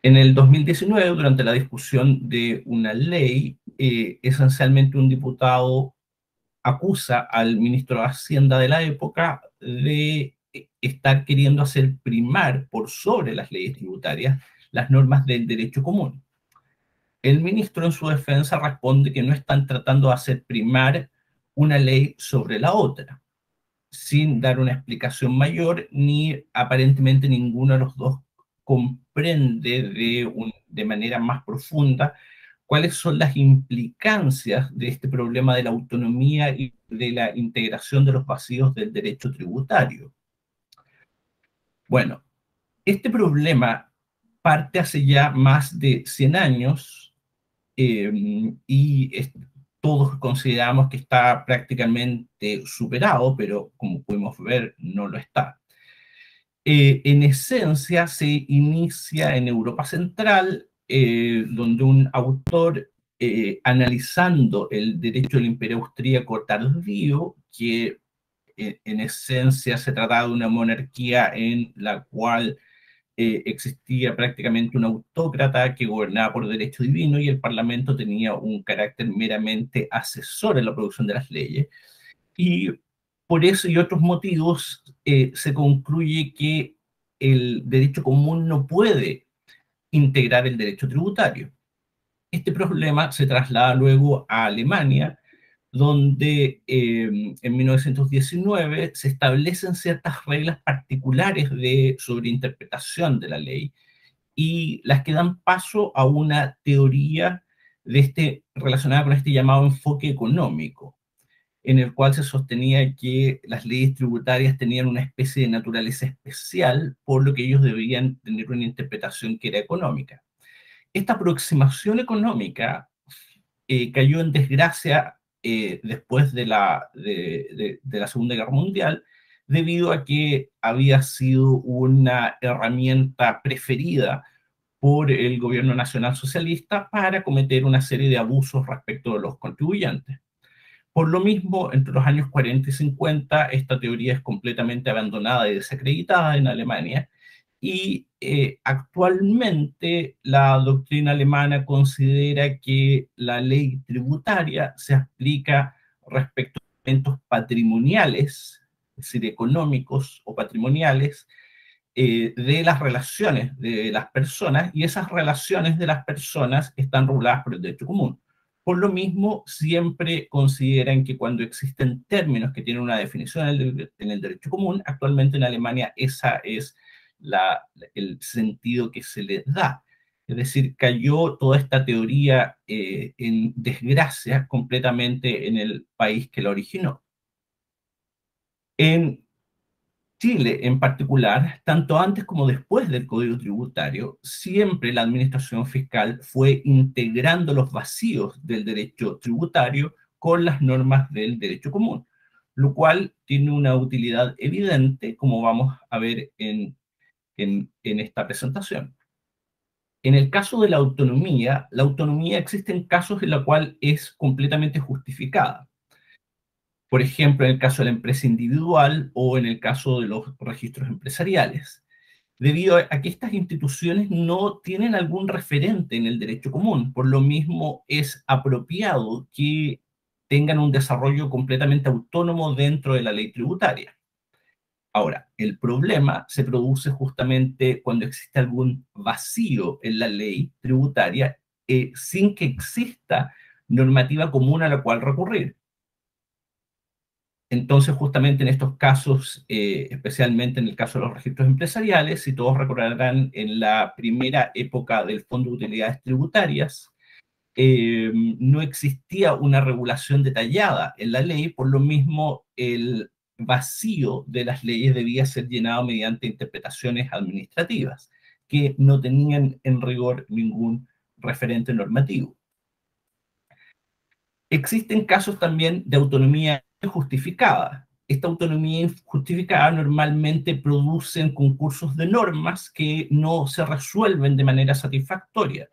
En el 2019, durante la discusión de una ley, esencialmente un diputado acusa al ministro de Hacienda de la época de estar queriendo hacer primar por sobre las leyes tributarias las normas del derecho común. El ministro en su defensa responde que no están tratando de hacer primar una ley sobre la otra, sin dar una explicación mayor, ni aparentemente ninguno de los dos comprende de manera más profunda cuáles son las implicancias de este problema de la autonomía y de la integración de los vacíos del derecho tributario. Bueno, este problema parte hace ya más de 100 años, todos consideramos que está prácticamente superado, pero como pudimos ver, no lo está. En esencia, se inicia en Europa Central, donde un autor, analizando el derecho del Imperio Austríaco tardío, que en esencia se trataba de una monarquía en la cual existía prácticamente un autócrata que gobernaba por derecho divino y el Parlamento tenía un carácter meramente asesor en la producción de las leyes. Y por eso y otros motivos se concluye que el derecho común no puede integrar el derecho tributario. Este problema se traslada luego a Alemania, donde en 1919 se establecen ciertas reglas particulares de sobreinterpretación de la ley y las que dan paso a una teoría relacionada con este llamado enfoque económico, en el cual se sostenía que las leyes tributarias tenían una especie de naturaleza especial, por lo que ellos debían tener una interpretación que era económica. Esta aproximación económica cayó en desgracia después de la Segunda Guerra Mundial, debido a que había sido una herramienta preferida por el gobierno nacional socialista para cometer una serie de abusos respecto de los contribuyentes. Por lo mismo, entre los años 40 y 50, esta teoría es completamente abandonada y desacreditada en Alemania, y actualmente la doctrina alemana considera que la ley tributaria se aplica respecto a elementos patrimoniales, es decir, económicos o patrimoniales, de las relaciones de las personas, y esas relaciones de las personas están reguladas por el derecho común. Por lo mismo, siempre consideran que cuando existen términos que tienen una definición en el derecho común, actualmente en Alemania esa es el sentido que se le da. Es decir, cayó toda esta teoría en desgracia completamente en el país que la originó. En Chile, en particular, tanto antes como después del Código Tributario, siempre la administración fiscal fue integrando los vacíos del derecho tributario con las normas del derecho común, lo cual tiene una utilidad evidente, como vamos a ver en esta presentación. En el caso de la autonomía existen casos en los cuales es completamente justificada. Por ejemplo, en el caso de la empresa individual o en el caso de los registros empresariales, debido a que estas instituciones no tienen algún referente en el derecho común. Por lo mismo, es apropiado que tengan un desarrollo completamente autónomo dentro de la ley tributaria. Ahora, el problema se produce justamente cuando existe algún vacío en la ley tributaria sin que exista normativa común a la cual recurrir. Entonces, justamente en estos casos, especialmente en el caso de los registros empresariales, si todos recordarán en la primera época del Fondo de Utilidades Tributarias, no existía una regulación detallada en la ley, por lo mismo el vacío de las leyes debía ser llenado mediante interpretaciones administrativas, que no tenían en rigor ningún referente normativo. Existen casos también de autonomía injustificada. Esta autonomía injustificada normalmente producen concursos de normas que no se resuelven de manera satisfactoria.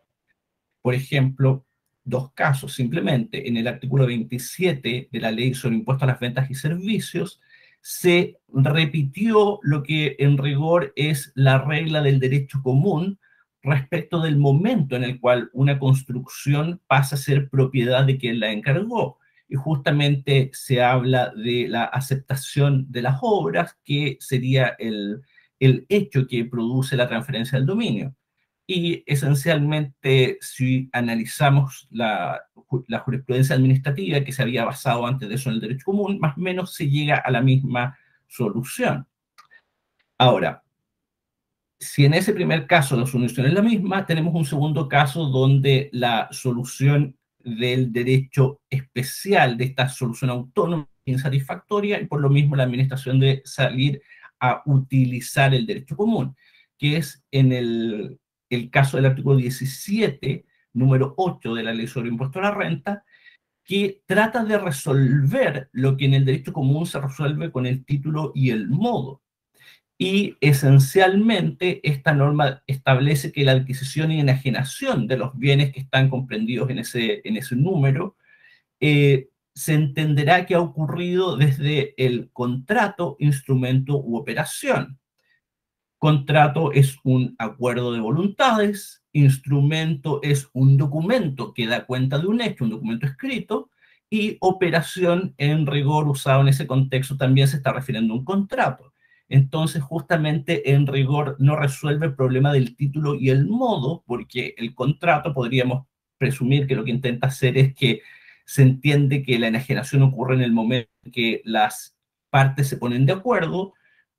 Por ejemplo, dos casos simplemente. En el artículo 27 de la Ley sobre Impuestos a las Ventas y Servicios se repitió lo que en rigor es la regla del derecho común respecto del momento en el cual una construcción pasa a ser propiedad de quien la encargó. Y justamente se habla de la aceptación de las obras, que sería el hecho que produce la transferencia del dominio. Y esencialmente, si analizamos la jurisprudencia administrativa que se había basado antes de eso en el derecho común, más o menos se llega a la misma solución. Ahora, si en ese primer caso la solución es la misma, tenemos un segundo caso donde la solución del derecho especial de esta solución autónoma es insatisfactoria, y por lo mismo la administración debe salir a utilizar el derecho común, que es en el caso del artículo 17, número 8 de la Ley sobre Impuesto a la Renta, que trata de resolver lo que en el derecho común se resuelve con el título y el modo. Y esencialmente esta norma establece que la adquisición y enajenación de los bienes que están comprendidos en ese número se entenderá que ha ocurrido desde el contrato, instrumento u operación. Contrato es un acuerdo de voluntades, instrumento es un documento que da cuenta de un hecho, un documento escrito, y operación en rigor usado en ese contexto también se está refiriendo a un contrato. Entonces, justamente en rigor no resuelve el problema del título y el modo, porque el contrato podríamos presumir que lo que intenta hacer es que se entiende que la enajenación ocurre en el momento en que las partes se ponen de acuerdo,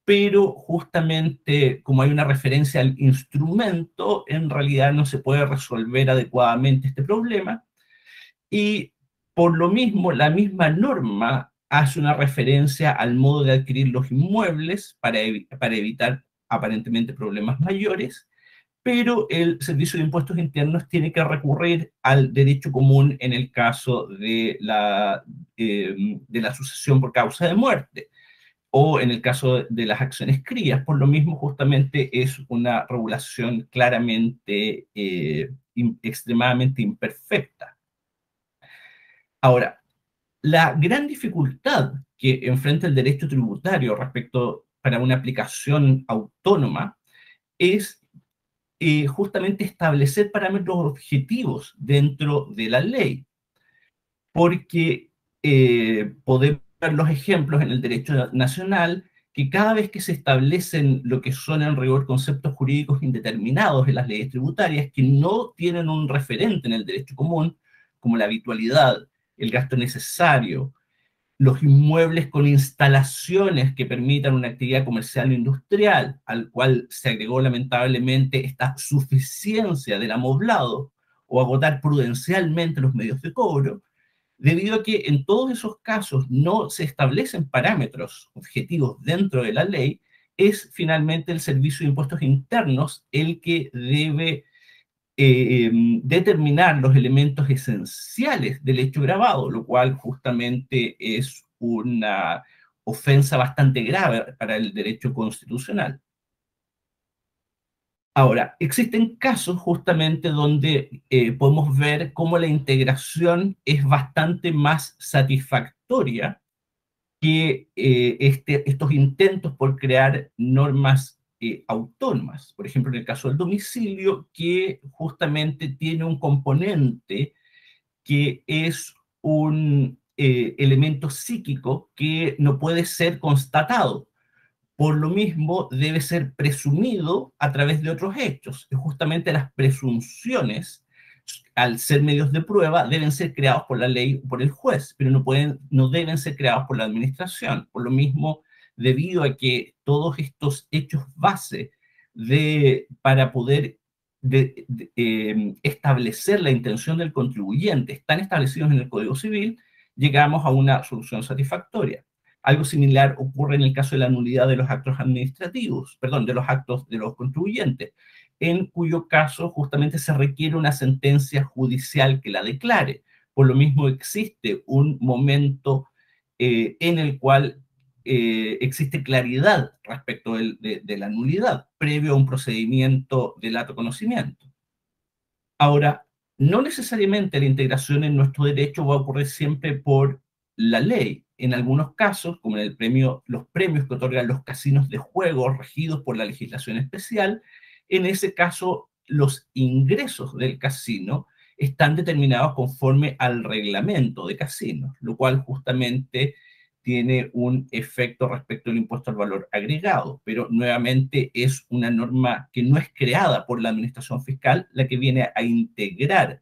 pero justamente como hay una referencia al instrumento, en realidad no se puede resolver adecuadamente este problema, y por lo mismo la misma norma hace una referencia al modo de adquirir los inmuebles para evitar aparentemente problemas mayores, pero el Servicio de Impuestos Internos tiene que recurrir al derecho común en el caso de la sucesión por causa de muerte, o en el caso de las acciones crías. Por lo mismo, justamente es una regulación claramente, extremadamente imperfecta. Ahora, la gran dificultad que enfrenta el derecho tributario respecto para una aplicación autónoma es justamente establecer parámetros objetivos dentro de la ley, porque podemos ver los ejemplos en el derecho nacional que cada vez que se establecen lo que son en rigor conceptos jurídicos indeterminados en las leyes tributarias que no tienen un referente en el derecho común, como la habitualidad, el gasto necesario, los inmuebles con instalaciones que permitan una actividad comercial o industrial, al cual se agregó lamentablemente esta suficiencia del amoblado, o agotar prudencialmente los medios de cobro, debido a que en todos esos casos no se establecen parámetros objetivos dentro de la ley, es finalmente el Servicio de Impuestos Internos el que debe determinar los elementos esenciales del hecho grabado, lo cual justamente es una ofensa bastante grave para el derecho constitucional. Ahora, existen casos justamente donde podemos ver cómo la integración es bastante más satisfactoria que estos intentos por crear normas autónomas. Por ejemplo, en el caso del domicilio, que justamente tiene un componente que es un elemento psíquico que no puede ser constatado. Por lo mismo, debe ser presumido a través de otros hechos. Y justamente las presunciones, al ser medios de prueba, deben ser creados por la ley o por el juez, pero no deben ser creados por la administración. Por lo mismo, debido a que todos estos hechos base para poder establecer la intención del contribuyente están establecidos en el Código Civil, llegamos a una solución satisfactoria. Algo similar ocurre en el caso de la nulidad de los actos administrativos, perdón, de los actos de los contribuyentes, en cuyo caso justamente se requiere una sentencia judicial que la declare. Por lo mismo existe un momento en el cual existe claridad respecto de la nulidad, previo a un procedimiento de lato conocimiento. Ahora, no necesariamente la integración en nuestro derecho va a ocurrir siempre por la ley. En algunos casos, como en los premios que otorgan los casinos de juego regidos por la legislación especial, en ese caso los ingresos del casino están determinados conforme al reglamento de casinos, lo cual justamente tiene un efecto respecto al impuesto al valor agregado, pero nuevamente es una norma que no es creada por la administración fiscal la que viene a integrar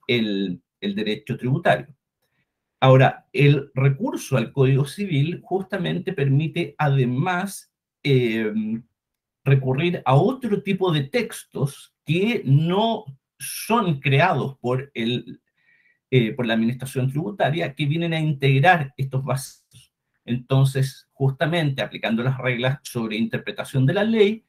el derecho tributario. Ahora, el recurso al Código Civil justamente permite además recurrir a otro tipo de textos que no son creados por la administración tributaria, que vienen a integrar estos vacíos. Entonces, justamente aplicando las reglas sobre interpretación de la ley,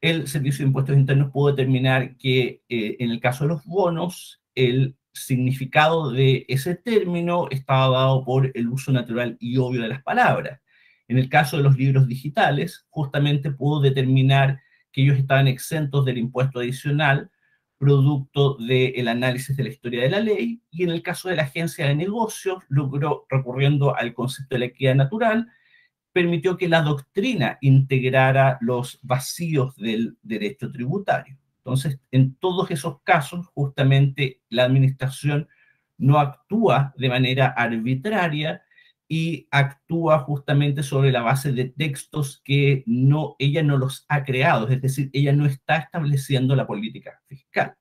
el Servicio de Impuestos Internos pudo determinar que en el caso de los bonos, el significado de ese término estaba dado por el uso natural y obvio de las palabras. En el caso de los libros digitales, justamente pudo determinar que ellos estaban exentos del impuesto adicional, producto del análisis de la historia de la ley, y en el caso de la agencia de negocios, logró, recurriendo al concepto de la equidad natural, permitió que la doctrina integrara los vacíos del derecho tributario. Entonces, en todos esos casos, justamente la administración no actúa de manera arbitraria y actúa justamente sobre la base de textos que ella no los ha creado, es decir, ella no está estableciendo la política fiscal.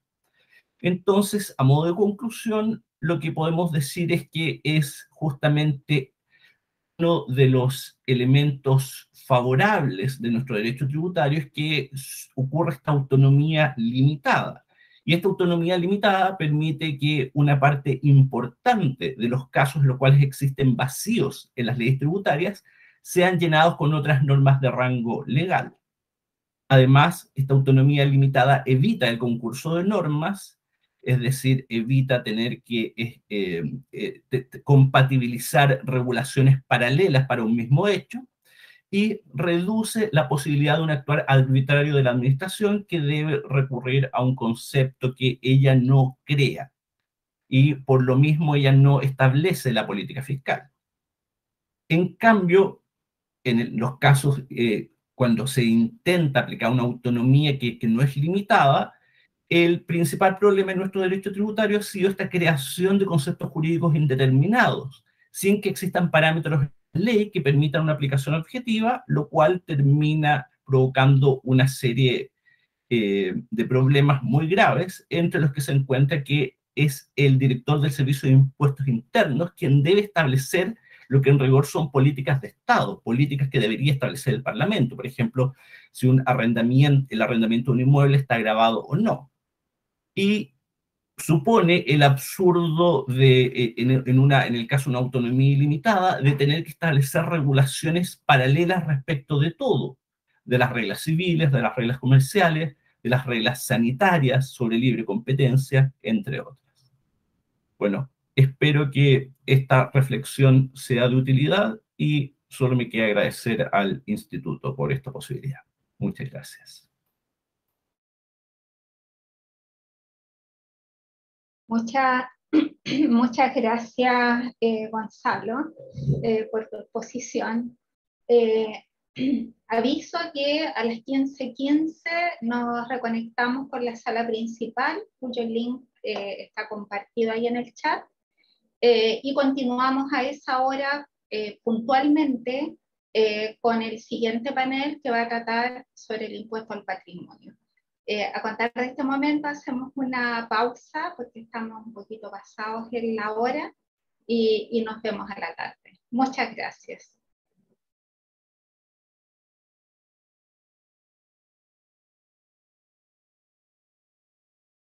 Entonces, a modo de conclusión, lo que podemos decir es que es justamente uno de los elementos favorables de nuestro derecho tributario es que ocurre esta autonomía limitada. Y esta autonomía limitada permite que una parte importante de los casos en los cuales existen vacíos en las leyes tributarias sean llenados con otras normas de rango legal. Además, esta autonomía limitada evita el concurso de normas, es decir, evita tener que compatibilizar regulaciones paralelas para un mismo hecho, y reduce la posibilidad de un actuar arbitrario de la administración que debe recurrir a un concepto que ella no crea, y por lo mismo ella no establece la política fiscal. En cambio, en los casos cuando se intenta aplicar una autonomía que no es limitada, el principal problema en nuestro derecho tributario ha sido esta creación de conceptos jurídicos indeterminados, sin que existan parámetros de ley que permitan una aplicación objetiva, lo cual termina provocando una serie de problemas muy graves, entre los que se encuentra que es el director del Servicio de Impuestos Internos quien debe establecer lo que en rigor son políticas de Estado, políticas que debería establecer el Parlamento. Por ejemplo, si el arrendamiento de un inmueble está grabado o no. Y supone el absurdo en el caso de una autonomía ilimitada, de tener que establecer regulaciones paralelas respecto de todo, de las reglas civiles, de las reglas comerciales, de las reglas sanitarias sobre libre competencia, entre otras. Bueno, espero que esta reflexión sea de utilidad y solo me queda agradecer al Instituto por esta posibilidad. Muchas gracias. Muchas gracias, Gonzalo, por tu exposición. Aviso que a las 15:15 nos reconectamos con la sala principal, cuyo link está compartido ahí en el chat, y continuamos a esa hora puntualmente con el siguiente panel que va a tratar sobre el impuesto al patrimonio. A contar de este momento hacemos una pausa porque estamos un poquito pasados en la hora y nos vemos a la tarde. Muchas gracias.